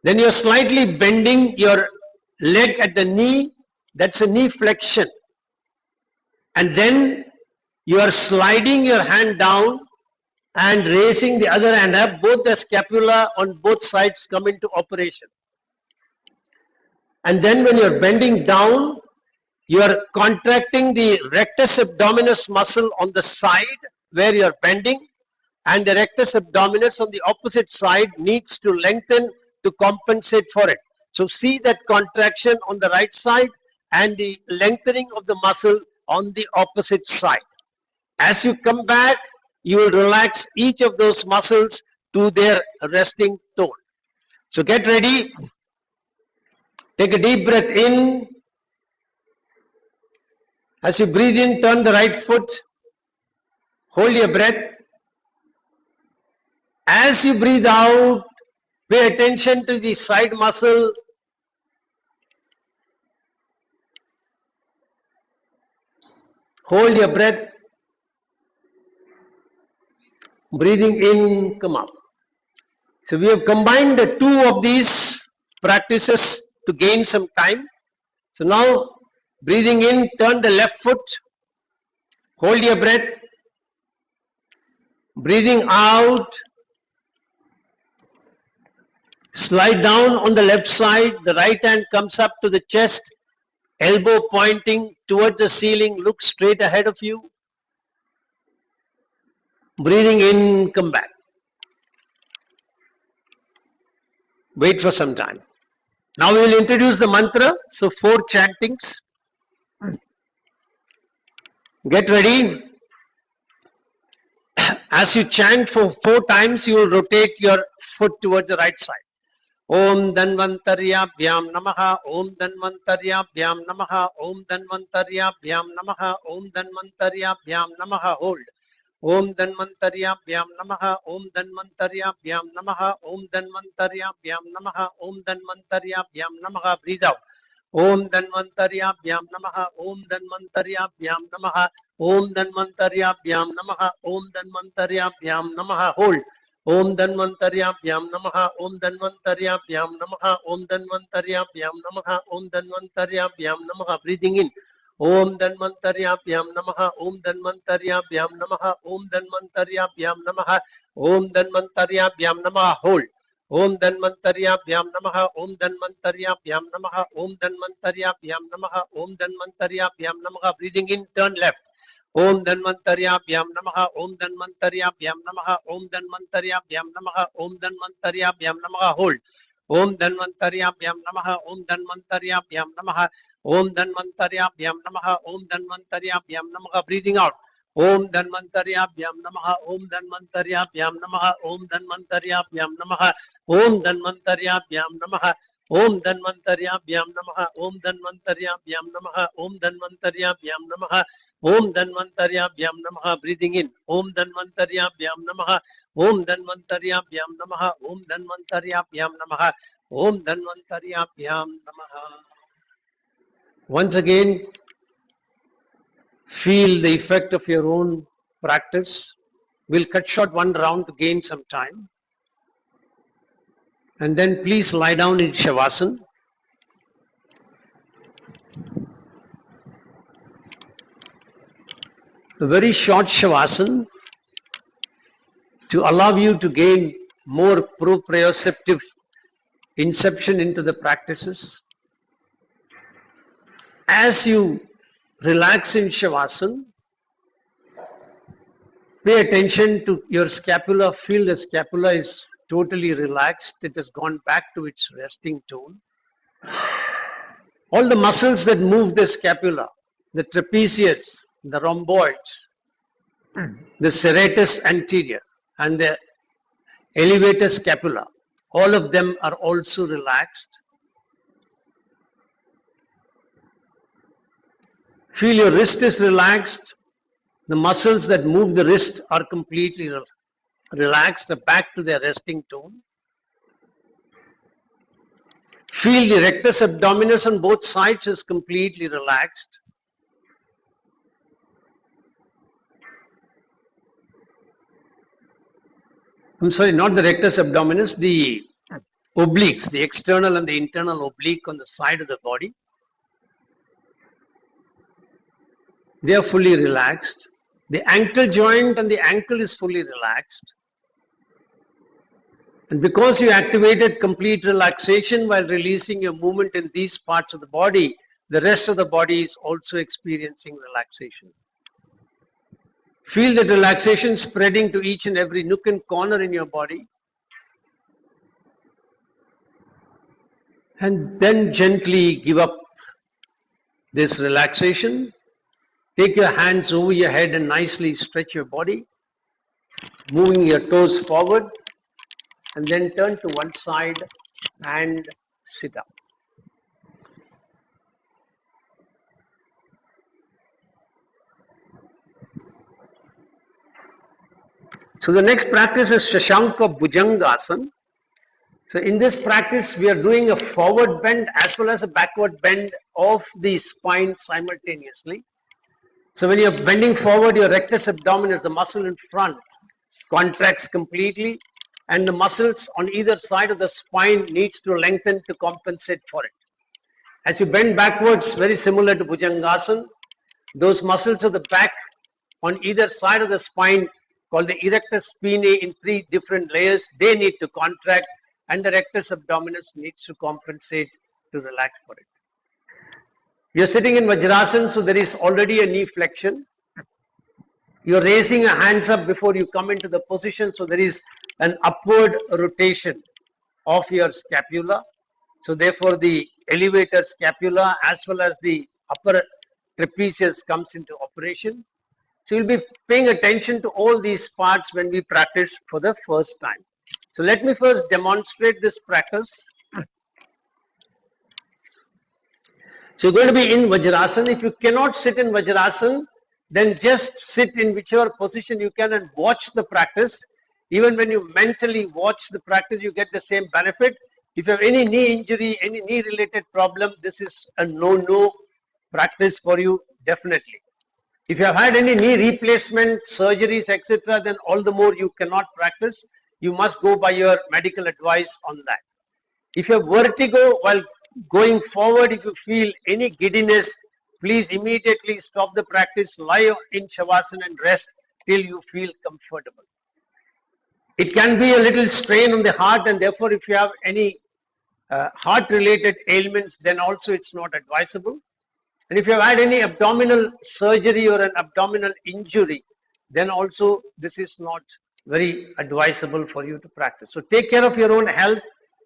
Then you are slightly bending your leg at the knee. That's a knee flexion. And then you are sliding your hand down and raising the other hand up. Both the scapula on both sides come into operation. And then when you are bending down, you are contracting the rectus abdominis muscle on the side where you are bending, and the rectus abdominis on the opposite side needs to lengthen to compensate for it. So see that contraction on the right side and the lengthening of the muscle on the opposite side. As you come back, you will relax each of those muscles to their resting tone. So get ready. Take a deep breath in. As you breathe in, turn the right foot. Hold your breath. As you breathe out, pay attention to the side muscle. Hold your breath. Breathing in, come up. So we have combined the 2 of these practices to gain some time. So now, breathing in, turn the left foot. Hold your breath. Breathing out. Slide down on the left side, the right hand comes up to the chest, elbow pointing towards the ceiling, look straight ahead of you. Breathing in, come back. Wait for some time. Now we will introduce the mantra. So 4 chantings. Get ready. As you chant for 4 times, you will rotate your foot towards the right side. Om Dhanvantaryabhyam Namaha, Om Dhanvantaryabhyam Namaha, Om Dhanvantaryabhyam Namaha, Om Dhanvantaryabhyam Namaha. Hold. Om Dhanvantaryabhyam Namaha, Om Dhanvantaryabhyam Namaha, Om Dhanvantaryabhyam Namaha, Om Dhanvantaryabhyam Namaha. Breathe out. Om Dhanvantaryabhyam Namaha, Om Dhanvantaryabhyam Namaha, Om Dhanvantaryabhyam Namaha, Om Dhanvantaryabhyam Namaha. Hold. Om Dhanvantaryabhyam Namaha, Om Dhanvantaryabhyam Namaha, Om Dhanvantaryabhyam Namaha, Om Dhanvantaryabhyam Namaha. Breathing in. Om Dhanvantaryabhyam Namaha, Om Dhanvantaryabhyam Namaha, Om Dhanvantaryabhyam Namaha, Om Dhanvantaryabhyam Namaha. Hold. Om Dhanvantaryabhyam Namaha, Om Dhanvantaryabhyam Namaha, Om Dhanvantaryabhyam Namaha, Om Dhanvantaryabhyam Namaha. Breathing in, turn left. Om Dhanvantaryabhyam Namaha, Om Dhanvantaryabhyam Namaha, Om Dhanvantaryabhyam Namaha, Om Dhanvantaryabhyam Namaha. Hold. Om Dhanvantaryabhyam Namaha, Om Dhanvantaryabhyam Namaha, Om Dhanvantaryabhyam Namaha, Om Dhanvantaryabhyam Namaha. Breathing out. Om Dhanvantaryabhyam Namaha, Om Dhanvantaryabhyam Namaha, Om Dhanvantaryabhyam Namaha, Om Dhanvantaryabhyam Namaha, Om Dhanvantaryabhyam Namaha, Om Dhanvantaryabhyam Namaha, Om Dhanvantaryabhyam Namaha, Om Dhanvantaryabhyam Namaha. Breathing in. Om Dhanvantaryabhyam Namaha, Om Dhanvantaryabhyam Namaha, Om Dhanvantaryabhyam Namaha, Om Dhanvantaryabhyam Namaha. Once again, feel the effect of your own practice. We'll cut short one round to gain some time. And then please lie down in Shavasana. A very short Shavasana to allow you to gain more proprioceptive inception into the practices. As you relax in Shavasana, pay attention to your scapula. Feel the scapula is totally relaxed. It has gone back to its resting tone. All the muscles that move the scapula, the trapezius, the rhomboids, the serratus anterior, and the elevator scapula, all of them are also relaxed. Feel your wrist is relaxed. The muscles that move the wrist are completely relaxed, back to their resting tone. Feel the rectus abdominis on both sides is completely relaxed. I'm sorry, not the rectus abdominis, the obliques, the external and the internal oblique on the side of the body. They are fully relaxed. The ankle joint and the ankle is fully relaxed. And because you activated complete relaxation while releasing your movement in these parts of the body, the rest of the body is also experiencing relaxation. Feel that relaxation spreading to each and every nook and corner in your body. And then gently give up this relaxation. Take your hands over your head and nicely stretch your body, moving your toes forward, and then turn to one side and sit up. So the next practice is Shashanka Bhujangasana. So in this practice, we are doing a forward bend as well as a backward bend of the spine simultaneously. So when you're bending forward, your rectus abdominis, the muscle in front, contracts completely, and the muscles on either side of the spine needs to lengthen to compensate for it. As you bend backwards, very similar to Bhujangasana, those muscles of the back on either side of the spine, called the erector spinae in 3 different layers, they need to contract and the rectus abdominis needs to compensate to relax for it. You're sitting in Vajrasana, so there is already a knee flexion. You're raising your hands up before you come into the position, so there is an upward rotation of your scapula. So therefore the elevator scapula as well as the upper trapezius comes into operation. So you'll be paying attention to all these parts when we practice for the first time. So let me first demonstrate this practice. So you're going to be in Vajrasana. If you cannot sit in Vajrasana, then just sit in whichever position you can and watch the practice. Even when you mentally watch the practice, you get the same benefit. If you have any knee injury, any knee related problem, this is a no practice for you, definitely. If you have had any knee replacement, surgeries, etc., then all the more you cannot practice. You must go by your medical advice on that. If you have vertigo while going forward, if you feel any giddiness, please immediately stop the practice, lie in Shavasana and rest till you feel comfortable. It can be a little strain on the heart, and therefore if you have any heart related ailments, then also it's not advisable. And if you have had any abdominal surgery or an abdominal injury, then also this is not very advisable for you to practice. So take care of your own health,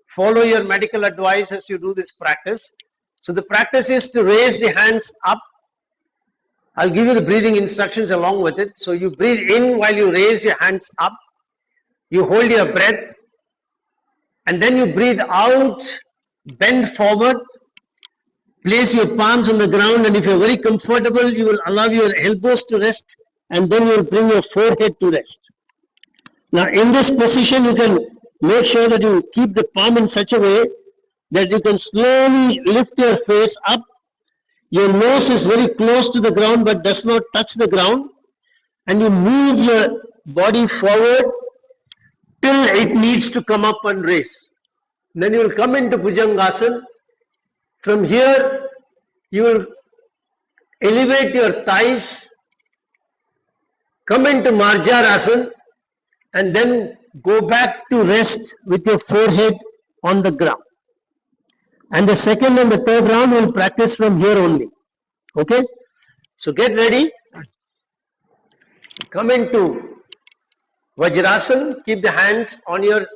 follow your medical advice as you do this practice. So the practice is to raise the hands up. I'll give you the breathing instructions along with it. So you breathe in while you raise your hands up. You hold your breath and then you breathe out, bend forward, place your palms on the ground, and if you're very comfortable, you will allow your elbows to rest and then you will bring your forehead to rest. Now in this position, you can make sure that you keep the palm in such a way that you can slowly lift your face up. Your nose is very close to the ground but does not touch the ground, and you move your body forward till it needs to come up and raise. Then you will come into Bhujangasana. From here, you will elevate your thighs, come into Marjarasana, and then go back to rest with your forehead on the ground. And the second and the third round we'll practice from here only. Okay? So get ready. Come into Vajrasana. Keep the hands on your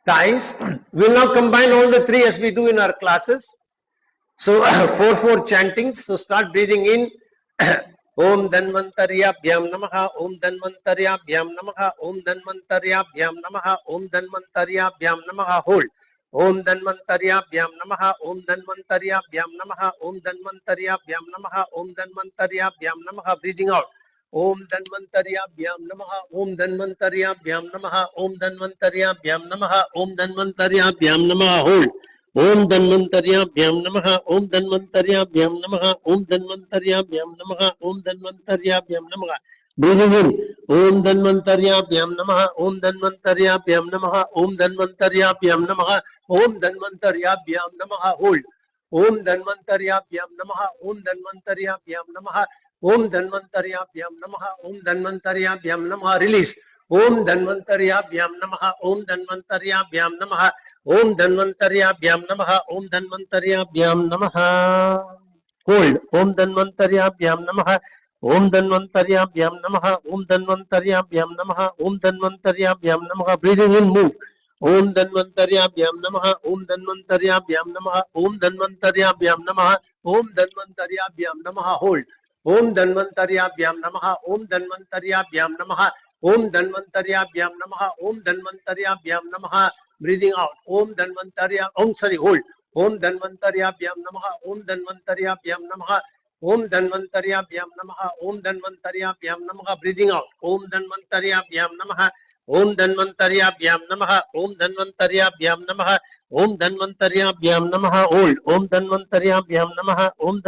thighs. We'll now combine all the three as we do in our classes. So 4/4 chanting. So start breathing in. Om Dhanvantaryabhyam Namaha, Om Dhanvantaryabhyam Namaha, Om Dhanvantaryabhyam Namaha, Om Dhanvantaryabhyam Namaha. Hold. Om Dhanvantaryabhyam Namaha, Om Dhanvantaryabhyam Namaha, Om Dhanvantaryabhyam Namaha, Om Dhanvantaryabhyam Namaha. Breathing out. Om Dhanvantaryabhyam Namaha, Om Dhanvantaryabhyam Namaha, Om Dhanvantaryabhyam Namaha, Om Dhanvantaryabhyam Namaha. Hold. Om Dhanvantaryabhyam Namaha, Om Dhanvantaryabhyam Namaha, Om Dhanvantaryabhyam Namaha, Om Dhanvantaryabhyam Namaha. Breathing in. Om Dhanvantaryabhyam Namaha, Om Dhanvantaryabhyam Namaha, Om Dhanvantaryabhyam Namaha, Om Dhanvantaryabhyam Namaha. Hold. Om Dhanvantaryabhyam Namaha, Om Dhanvantaryabhyam Namaha, Om Dhanvantaryabhyam Namaha, Om Dhanvantaryabhyam Namaha. Release. Om Dhanvantaryabhyam Namaha, Om Dhanvantaryabhyam Namaha, Om Dhanvantaryabhyam Namaha, Om Dhanvantaryabhyam Namaha. Hold. Om Dhanvantaryabhyam Namaha, Om Dhanvantaryabhyam Namaha, Om Dhanvantaryabhyam Namaha, Om Dhanvantaryabhyam Namaha. Breathing in, move. Om Dhanvantaryabhyam Namaha, Om Dhanvantaryabhyam Namaha, Om Dhanvantaryabhyam Namaha, Om Dhanvantaryabhyam Namaha. Hold. Om Dhanvantaryabhyam Namaha, Om Dhanvantaryabhyam Namaha, Om Dhanvantaryabhyam Namaha, Om Dhanvantaryabhyam Namaha. Breathing out. Om Dhanvantaryabhyam. Hold. Om Dhanvantaryabhyam Namaha, Om Dhanvantaryabhyam Namaha, Om Dhanvantaryabhyam Namaha, Om Dhanvantaryabhyam Namaha. Breathing out. Om Dhanvantaryabhyam Namaha, Om Dhanvantaryabhyam Namaha, Om Dhanvantaryabhyam Namaha, Om Dhanvantaryabhyam Namaha. Hold. Om Dhanvantaryabhyam Namaha,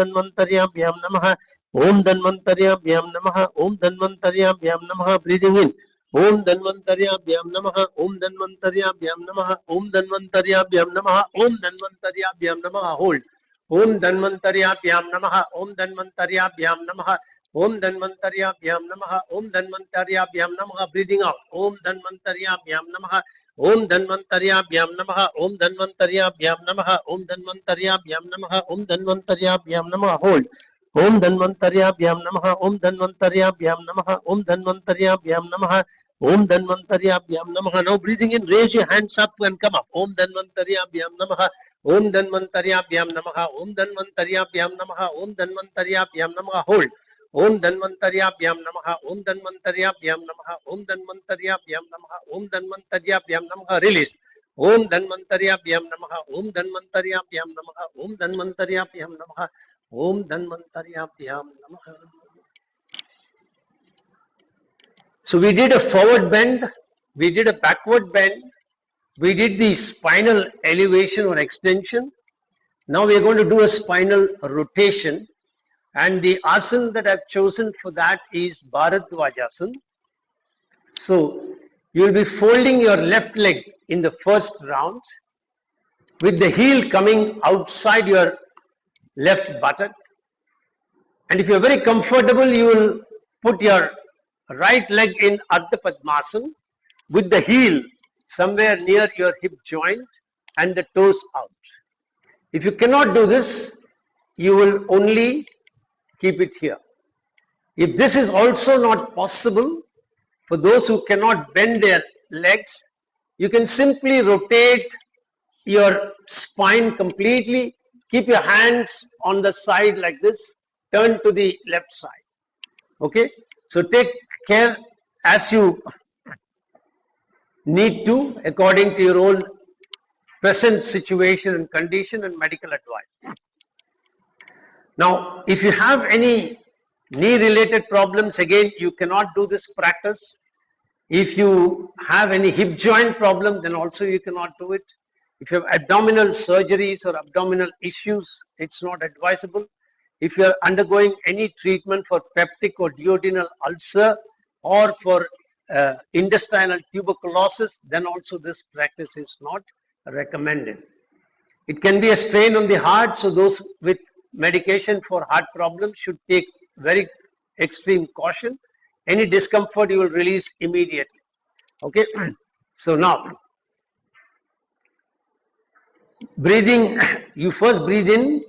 Om Dhanvantaryabhyam Namaha, Om Dhanvantaryabhyam Namaha, Om Dhanvantaryabhyam Namaha. Breathing in. Om Dhanvantaryabhyam Namaha, Om Dhanvantaryabhyam Namaha, Om Dhanvantaryabhyam Namaha, Om Dhanvantaryabhyam Namaha. Hold. Om Dhanvantaryabhyam Namaha, Om Dhanvantaryabhyam Namaha, Om Dhanvantaryabhyam Namaha, Om Dhanvantaryabhyam Namaha. Breathing out. Om Dhanvantaryabhyam Namaha, Om Dhanvantaryabhyam Namaha. Om Dhanvantaryabhyam Namaha. Om Dhanvantaryabhyam Namaha. Om Dhanvantaryabhyam Namaha. Hold. Om Dhanvantaryabhyam Namaha. Om Dhanvantaryabhyam Namaha. Om Dhanvantaryabhyam Namaha. Om Dhanvantaryabhyam Namaha. Now breathing in, raise your hands up and come up. Om Dhanvantaryabhyam Namaha. Om Dhanvantaryabhyam Namaha. Om Dhanvantaryabhyam Namaha. Om Dhanvantaryabhyam Namaha. Hold. Om Dhanvantaryabhyam Namaha. Om Dhanvantaryabhyam Namaha. Om Dhanvantaryabhyam Namaha. Om Dhanvantaryabhyam Namaha. Release. Om Dhanvantaryabhyam Namaha. Om Dhanvantaryabhyam Namaha. Om Dhanvantaryabhyam Namaha. Om Dhanvantaryabhyam Namaha. So we did a forward bend, we did a backward bend, we did the spinal elevation or extension. Now we are going to do a spinal rotation, and the asana that I've chosen for that is Bharadwajasana. So you will be folding your left leg in the first round with the heel coming outside your left buttock. And if you're very comfortable, you will put your right leg in Ardha Padmasana with the heel somewhere near your hip joint and the toes out. If you cannot do this, you will only keep it here. If this is also not possible, for those who cannot bend their legs, you can simply rotate your spine completely, keep your hands on the side like this, turn to the left side. Okay, so take care as you need to according to your own present situation and condition and medical advice. Now, if you have any knee related problems, again, you cannot do this practice. If you have any hip joint problem, then also you cannot do it. If you have abdominal surgeries or abdominal issues, it's not advisable. If you are undergoing any treatment for peptic or duodenal ulcer or for intestinal tuberculosis, then also this practice is not recommended. It can be a strain on the heart, so those with medication for heart problems should take very extreme caution. Any discomfort you will release immediately. Okay, so now breathing, you first breathe in,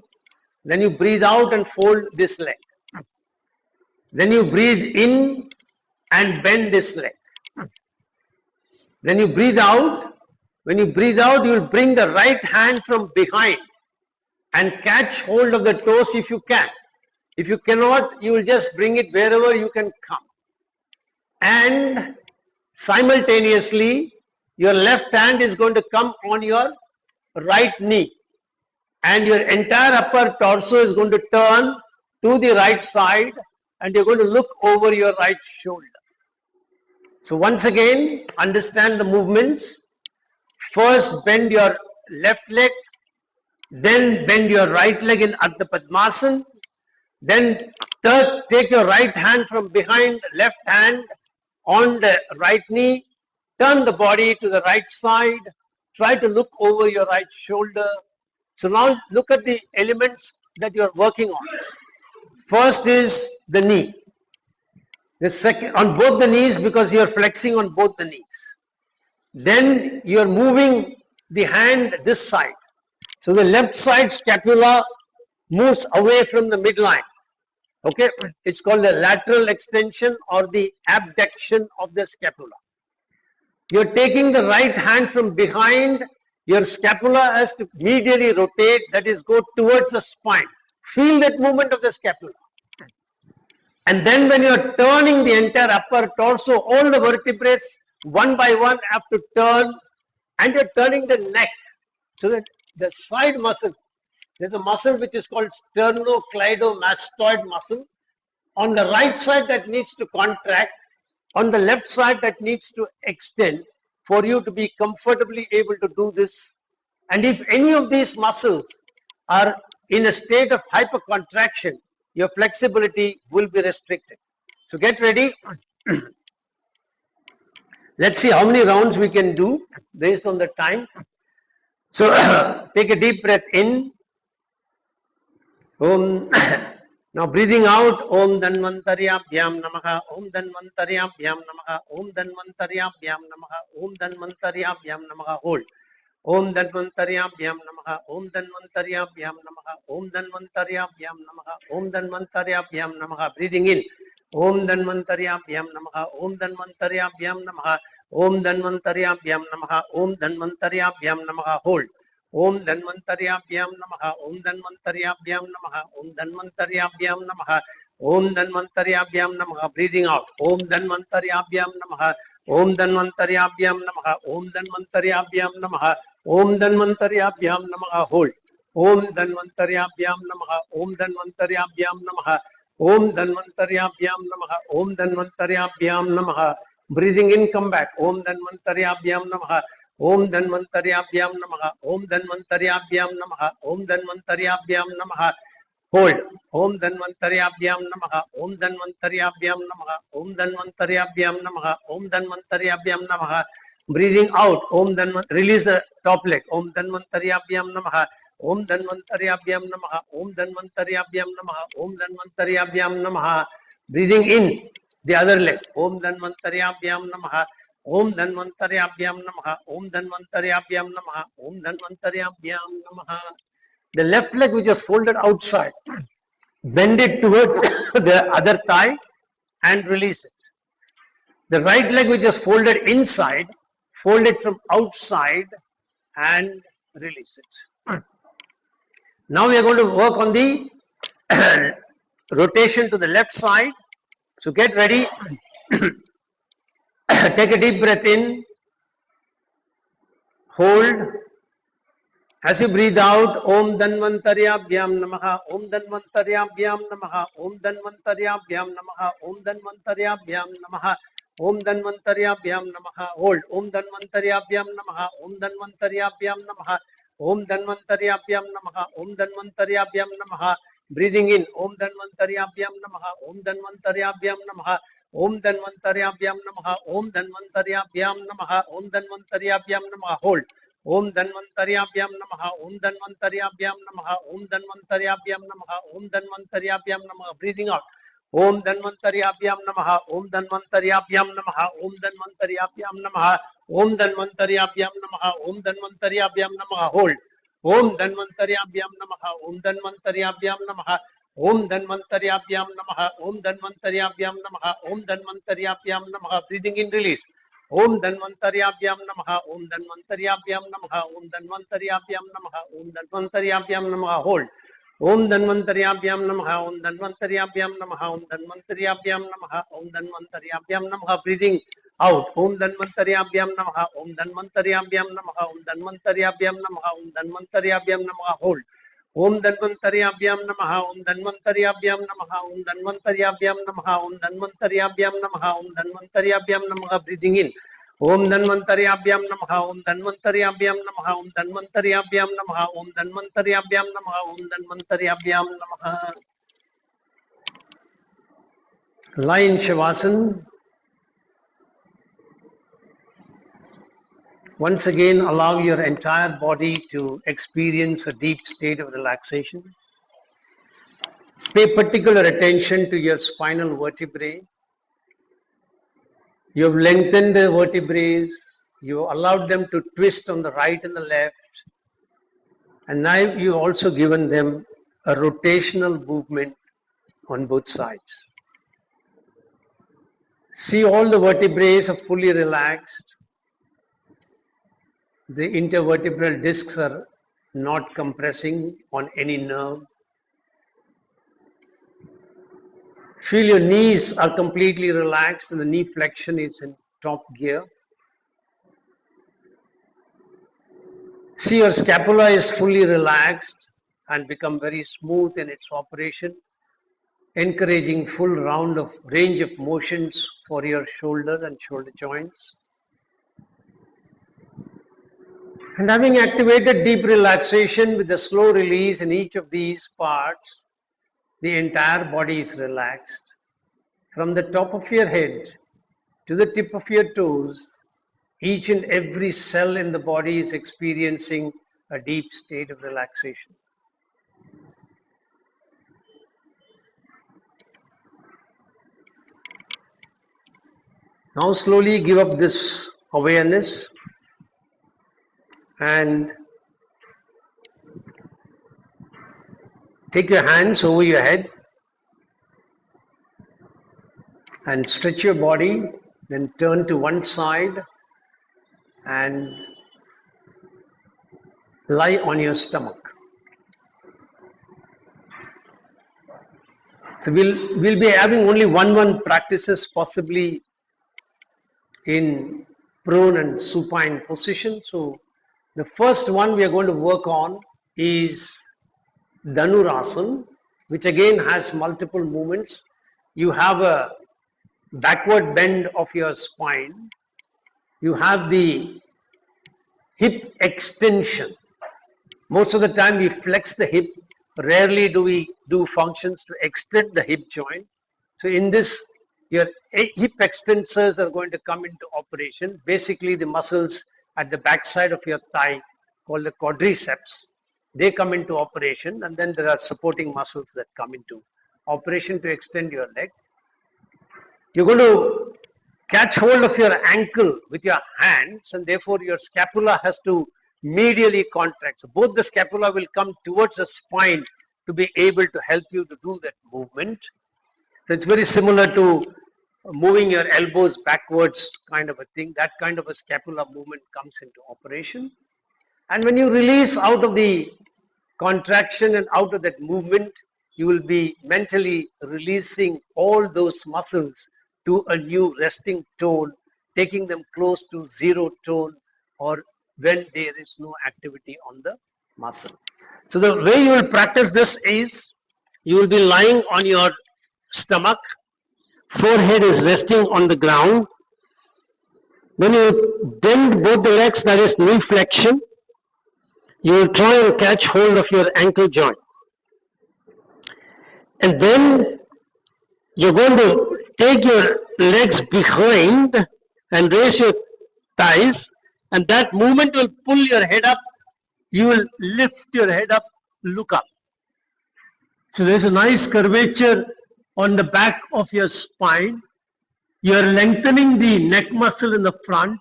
then you breathe out and fold this leg. Then you breathe in and bend this leg. Then you breathe out. When you breathe out, you will bring the right hand from behind and catch hold of the toes if you can. If you cannot, you will just bring it wherever you can come. And simultaneously, your left hand is going to come on your right knee. And your entire upper torso is going to turn to the right side, and you're going to look over your right shoulder. So once again, understand the movements. First bend your left leg, then bend your right leg in Ardha Padmasana, then take your right hand from behind, left hand on the right knee, turn the body to the right side, try to look over your right shoulder. So now look at the elements that you are working on. First is the knee. The second, on both the knees, because you are flexing on both the knees. Then you are moving the hand this side. So the left side scapula moves away from the midline. Okay, it's called the lateral extension or the abduction of the scapula. You're taking the right hand from behind, your scapula has to medially rotate, that is, go towards the spine. Feel that movement of the scapula. And then when you're turning the entire upper torso, all the vertebrae one by one have to turn, and you're turning the neck. So that the side muscle, there's a muscle which is called sternocleidomastoid muscle. On the right side that needs to contract, on the left side that needs to extend for you to be comfortably able to do this. And if any of these muscles are in a state of hypercontraction, your flexibility will be restricted. So get ready. Let's see how many rounds we can do based on the time. So take a deep breath in. Om Now breathing out, Om Dhanvantaryabhyam Namaha, Om Dhanvantaryabhyam Namaha, Om Dhanvantaryabhyam Namaha, Om Dhanvantaryabhyam Namaha. Hold. Om Dhanvantaryabhyam Namaha, Om Dhanvantaryabhyam Namaha, Om Dhanvantaryabhyam Namaha, Om Dhanvantaryabhyam Namaha. Breathing in. Om Dhanvantaryabhyam Namaha, Om Dhanvantaryabhyam Namaha, Om Dhanvantaryabhyam Namaha, Om Dhanvantaryabhyam Namaha. Hold. Om Dhanvantaryabhyam Namaha, Om Dhanvantaryabhyam Namaha, Om Dhanvantaryabhyam Namaha, Om Dhanvantaryabhyam Namaha. Breathing out. Om Dhanvantaryabhyam Namaha, Om Dhanvantaryabhyam Namaha, Om Dhanvantaryabhyam Namaha, Om Dhanvantaryabhyam Namaha. Hold. Om Dhanvantaryabhyam Namaha, Om Dhanvantaryabhyam Namaha, Om Dhanvantaryabhyam Namaha, Om Dhanvantaryabhyam Namaha. Breathing in, come back. Om Dhanvantaryabhyam Namaha, Om Dhanvantaryabhyam Namaha, Om Dhanvantaryabhyam Namaha, Om Dhanvantaryabhyam Namaha. Hold. Om Dhanvantaryabhyam Namaha, Om Dhanvantaryabhyam Namaha, Om Dhanvantaryabhyam Namaha, Om Dhanvantaryabhyam Namaha. Breathing out. Om Dhanvan. Release the top leg. Om Dhanvantaryabhyam Namaha, Om Dhanvantaryabhyam Namaha, Om Dhanvantaryabhyam Namaha, Om Dhanvantaryabhyam Namaha. Breathing in the other leg. Om Dhanvantaryabhyam Namaha, Om Dhanvantaryabhyam Namaha, Om Dhanvantaryabhyam Namaha, Om Dhanvantaryabhyam Namaha. The left leg which is folded outside, bend it towards the other thigh and release it. The right leg which is folded inside, fold it from outside and release it. Now we are going to work on the rotation to the left side. So get ready. Take a deep breath in. Hold. As you breathe out, Om Dhanvantaryabhyam Namaha, Om Dhanvantaryabhyam Namaha, Om Dhanvantaryabhyam Namaha, Om Dhanvantaryabhyam Namaha, Om Dhanvantaryabhyam Namaha. Hold. Om Dhanvantaryabhyam Namaha, Om Dhanvantaryabhyam Namaha, Om Dhanvantaryabhyam Namaha, Om Dhanvantaryabhyam Namaha. Breathing in. Om Dhanvantaryabhyam Namaha, Om Dhanvantaryabhyam Namaha, Om Dhanvantaryabhyam Namaha, Om Dhanvantaryabhyam Namaha, Om Dhanvantaryabhyam Namaha. Hold. Om Dhanvantaryabhyam Namaha, Om Dhanvantaryabhyam Namaha, Om Dhanvantaryabhyam Namaha, Om Dhanvantaryabhyam Namaha. Breathing out. Om Dhanvantaryabhyam Namaha, Om Dhanvantaryabhyam Namaha, Om Dhanvantaryabhyam Namaha, Om Dhanvantaryabhyam Namaha, Om Dhanvantaryabhyam Namaha. Hold. Om Dhanvantaryabhyam Namaha, Om Dhanvantaryabhyam Namaha, Om Dhanvantaryabhyam Namaha, Om Dhanvantaryabhyam Namaha, Om Dhanvantaryabhyam Namaha. Breathing in, release. Om Dhanvantaryabhyam Namaha, Om Dhanvantaryabhyam Namaha, Om Dhanvantaryabhyam Namaha, Om Dhanvantaryabhyam Namaha. Hold. Om Dhanvantaryabhyam Namaha, Om Dhanvantaryabhyam Namaha, Om Dhanvantaryabhyam Namaha, Om Dhanvantaryabhyam Namaha. Breathing out. Om Dhanvantaryabhyam Namaha, Om Dhanvantaryabhyam Namaha, Om Dhanvantaryabhyam Namaha, Om Dhanvantaryabhyam Namaha. Hold. Om Dhanvantaryabhyam Namaha, Om Dhanvantaryabhyam Namaha, Om Dhanvantaryabhyam Namaha, Om Dhanvantaryabhyam Namaha, Om Dhanvantaryabhyam Namaha. Breathing in. Om Dhanvantaryabhyam Namaha, Om Dhanvantaryabhyam Namaha, Om Dhanvantaryabhyam Namaha, Om Dhanvantaryabhyam Namaha, Om Dhanvantaryabhyam Namaha. Lie in Shavasana. Once again, allow your entire body to experience a deep state of relaxation. Pay particular attention to your spinal vertebrae. You have lengthened the vertebrae. You allowed them to twist on the right and the left. And now you've also given them a rotational movement on both sides. See, all the vertebrae are fully relaxed. The intervertebral discs are not compressing on any nerve. Feel your knees are completely relaxed and the knee flexion is in top gear. See, your scapula is fully relaxed and become very smooth in its operation, encouraging full range of motions for your shoulder and shoulder joints. And having activated deep relaxation with a slow release in each of these parts, the entire body is relaxed. From the top of your head to the tip of your toes, each and every cell in the body is experiencing a deep state of relaxation. Now slowly give up this awareness and take your hands over your head and stretch your body, then turn to one side and lie on your stomach. So we'll be having only one practices possibly in prone and supine position. So the first one we are going to work on is Dhanurasana, which again has multiple movements. You have a backward bend of your spine. You have the hip extension. Most of the time we flex the hip. Rarely do we do functions to extend the hip joint. So in this, your hip extensors are going to come into operation. Basically the muscles at the backside of your thigh called the quadriceps, they come into operation, and then there are supporting muscles that come into operation to extend your leg. You're going to catch hold of your ankle with your hands, and therefore your scapula has to medially contract. So both the scapula will come towards the spine to be able to help you to do that movement. So it's very similar to moving your elbows backwards kind of a thing. That kind of a scapular movement comes into operation. And when you release out of the contraction and out of that movement, you will be mentally releasing all those muscles to a new resting tone, taking them close to zero tone, or when there is no activity on the muscle. So the way you will practice this is, you will be lying on your stomach, forehead is resting on the ground. Then you bend both the legs, that is knee flexion. You will try and catch hold of your ankle joint. And then you're going to take your legs behind and raise your thighs, and that movement will pull your head up. You will lift your head up, look up. So there's a nice curvature on the back of your spine. You're lengthening the neck muscle in the front,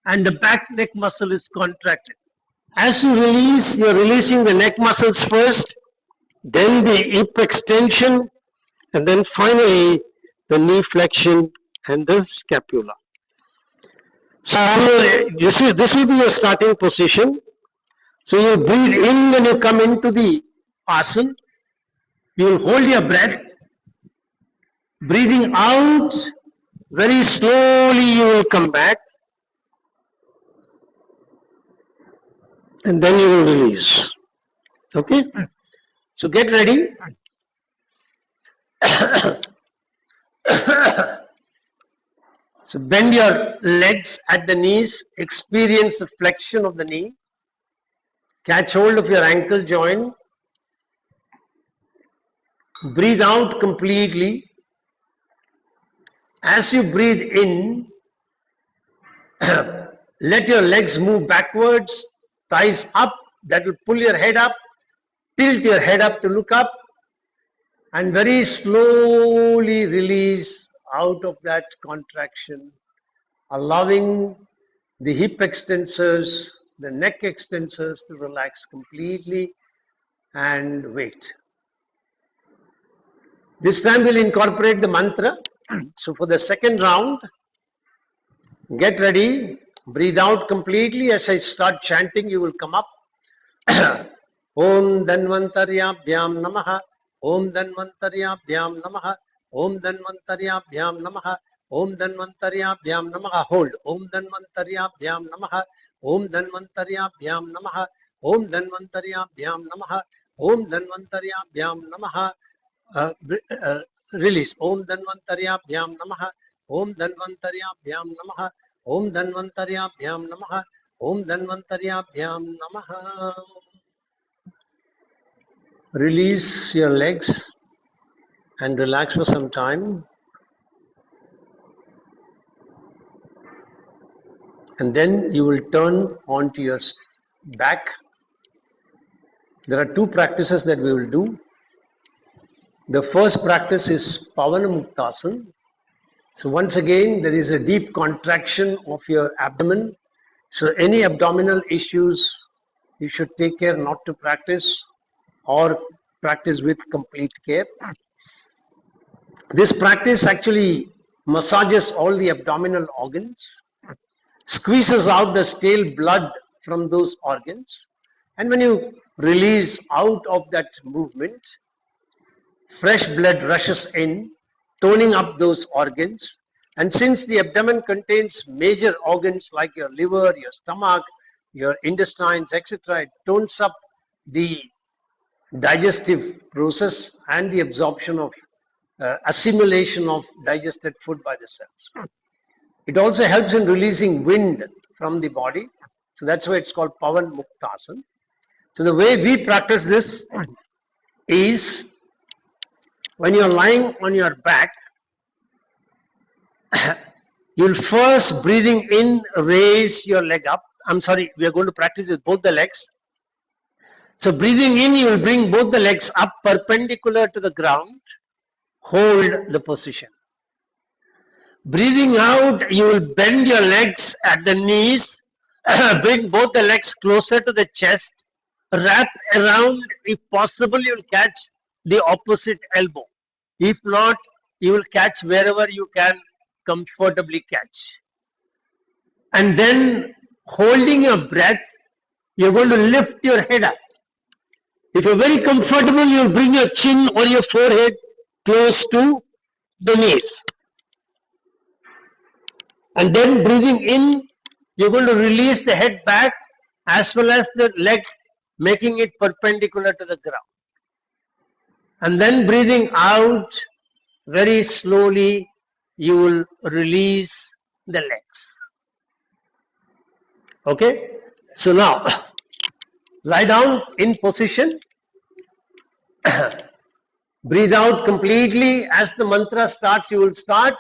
and the back neck muscle is contracted. As you release, you're releasing the neck muscles first, then the hip extension, and then finally the knee flexion and the scapula. So this will be your starting position. So you breathe in when you come into the asana. You will hold your breath. Breathing out, very slowly you will come back. And then you will release. Okay? So get ready. So bend your legs at the knees, experience the flexion of the knee. Catch hold of your ankle joint. Breathe out completely. As you breathe in, let your legs move backwards, thighs up, that will pull your head up, tilt your head up to look up, and very slowly release out of that contraction, allowing the hip extensors, the neck extensors to relax completely, and wait. This time we'll incorporate the mantra. So for the second round, get ready, breathe out completely. As I start chanting, you will come up. Om Dhanvantaryabhyam Namaha, Om Dhanvantaryabhyam Namaha, Om Dhanvantaryabhyam Namaha, Om Dhanvantaryabhyam Namaha. Hold. Om Dhanvantaryabhyam Namaha, Om Dhanvantaryabhyam Namaha, Om Dhanvantaryabhyam Namaha, Om Dhanvantaryabhyam Namaha. Release. Om Dhanvantaryabhyam Namaha, Om Dhanvantaryabhyam Namaha, Om Dhanvantaryabhyam Namaha, Om Dhanvantaryabhyam Namaha. Release your legs and relax for some time. And then you will turn onto your back. There are two practices that we will do. The first practice is Pavanamuktasana. So once again, there is a deep contraction of your abdomen. So any abdominal issues, you should take care not to practice or practice with complete care. This practice actually massages all the abdominal organs, squeezes out the stale blood from those organs, and when you release out of that movement, fresh blood rushes in, toning up those organs. And since the abdomen contains major organs like your liver, your stomach, your intestines, etc., it tones up the digestive process and the absorption of assimilation of digested food by the cells. It also helps in releasing wind from the body. So that's why it's called Pavan Muktasana. So the way we practice this is when you're lying on your back, you'll first breathing in, raise your leg up. I'm sorry, we are going to practice with both the legs. So breathing in, you will bring both the legs up perpendicular to the ground. Hold the position. Breathing out, you will bend your legs at the knees, bring both the legs closer to the chest, wrap around, if possible, you will catch the opposite elbow. If not, you will catch wherever you can comfortably catch. And then, holding your breath, you're going to lift your head up. If you're very comfortable, you'll bring your chin or your forehead close to the knees. And then breathing in, you're going to release the head back as well as the leg, making it perpendicular to the ground. And then breathing out, very slowly, you will release the legs. Okay? So now, lie down in position. Breathe out completely. As the mantra starts, you will start.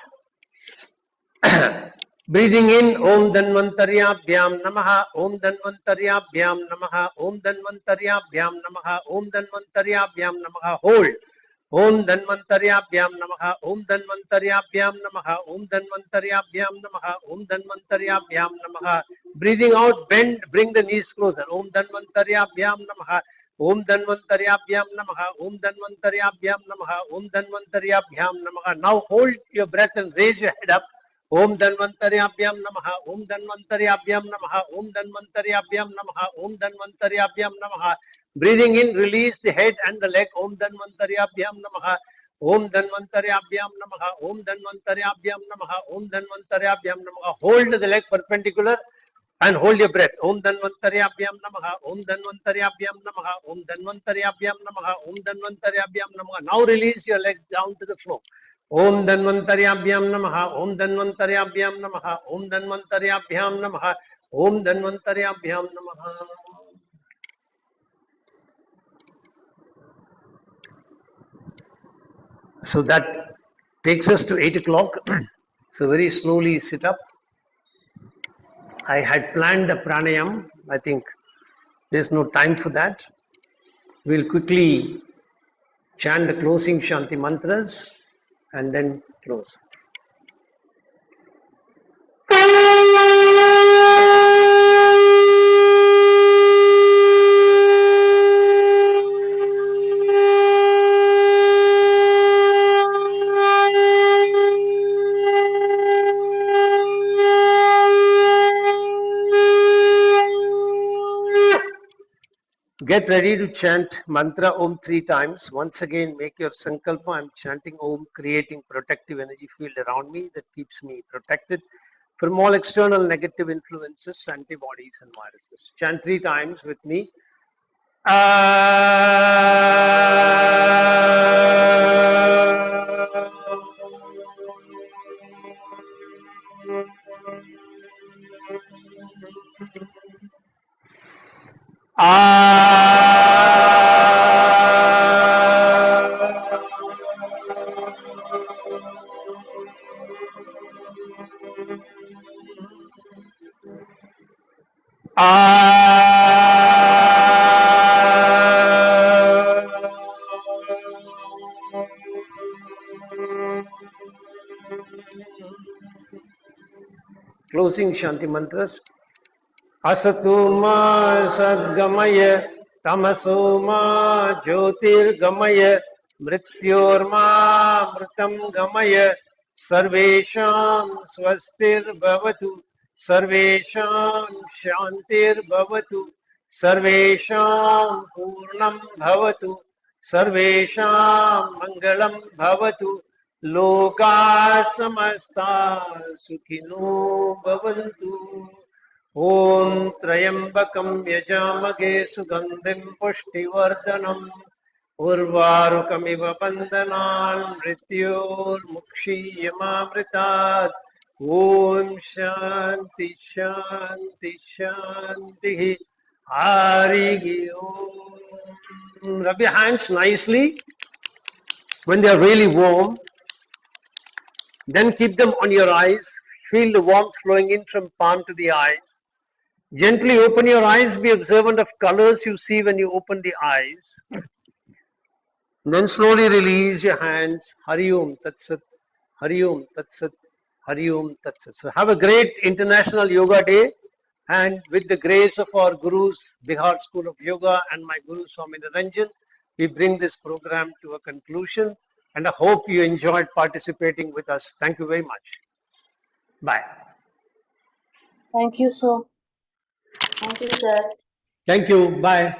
Breathing in, Om Dhanvantaryabhyam Namaha, Om Dhanvantaryabhyam Namaha, Om Dhanvantaryabhyam Namaha, Om Dhanvantaryabhyam Namaha. Hold. Om Dhanvantaryabhyam Namaha, Om Dhanvantaryabhyam Namaha, Om Dhanvantaryabhyam Namaha, Om Dhanvantaryabhyam Namaha. Breathing out, bend, bring the knees closer. Om Dhanvantaryabhyam Namaha, Om Dhanvantaryabhyam Namaha, Om Dhanvantaryabhyam Namaha, Om Dhanvantaryabhyam Namaha. Now hold your breath and raise your head up. Om Dhanvantaryabhyam Namaha, Om Dhanvantaryabhyam Namaha, Om Dhanvantaryabhyam Namaha, Om Dhanvantaryabhyam Namaha. Breathing in, release the head and the leg. Om Dhanvantaryabhyam Namaha, Om Dhanvantaryabhyam Namaha, Om Dhanvantaryabhyam Namaha, Om Dhanvantaryabhyam Namaha. Hold the leg perpendicular and hold your breath. Om Dhanvantaryabhyam Namaha, Om Dhanvantaryabhyam Namaha, Om Dhanvantaryabhyam Namaha, Om Dhanvantaryabhyam Namaha. Now release your leg down to the floor. Om Dhanvantaryabhyam Namaha, Om Dhanvantaryabhyam Namaha, Om Dhanvantaryabhyam Namaha, Om Dhanvantaryabhyam Namaha. So that takes us to 8 o'clock. So very slowly sit up. I had planned a pranayam. I think there's no time for that. We'll quickly chant the closing Shanti mantras and then close. Get ready to chant mantra Om 3 times. Once again, make your sankalpa. I'm chanting Om, creating protective energy field around me that keeps me protected from all external negative influences, antibodies, and viruses. Chant 3 times with me. Closing Shanti mantras. Asatuma sadgamaya tamasoma jyotirgamaya mrityorma mritam gamaya sarvesham swastir bhavatu sarvesham shantir bhavatu sarvesham purnam bhavatu sarvesham mangalam bhavatu loka samasta sukhino bhavantu. ॐ त्र्यम्बकं यजामहे सुगन्धिं पुष्टिवर्धनम् उर्वारुकमिव बन्धनान् मृत्योर्मुक्षीयमामृतात् ॐ शान्ति शान्ति शान्तिः हरिः ॐ. Rub your hands nicely when they are really warm. Then keep them on your eyes. Feel the warmth flowing in from palm to the eyes. Gently open your eyes, be observant of colors you see when you open the eyes. Then slowly release your hands. Hari Om Tat Sat, Hari Om Tat Sat, Hari Om Tat Sat. So have a great International Yoga Day, and with the grace of our Gurus, Bihar School of Yoga and my Guru Swami Niranjan, we bring this program to a conclusion, and I hope you enjoyed participating with us. Thank you very much. Bye. Thank you, sir. Thank you, sir. Thank you. Bye.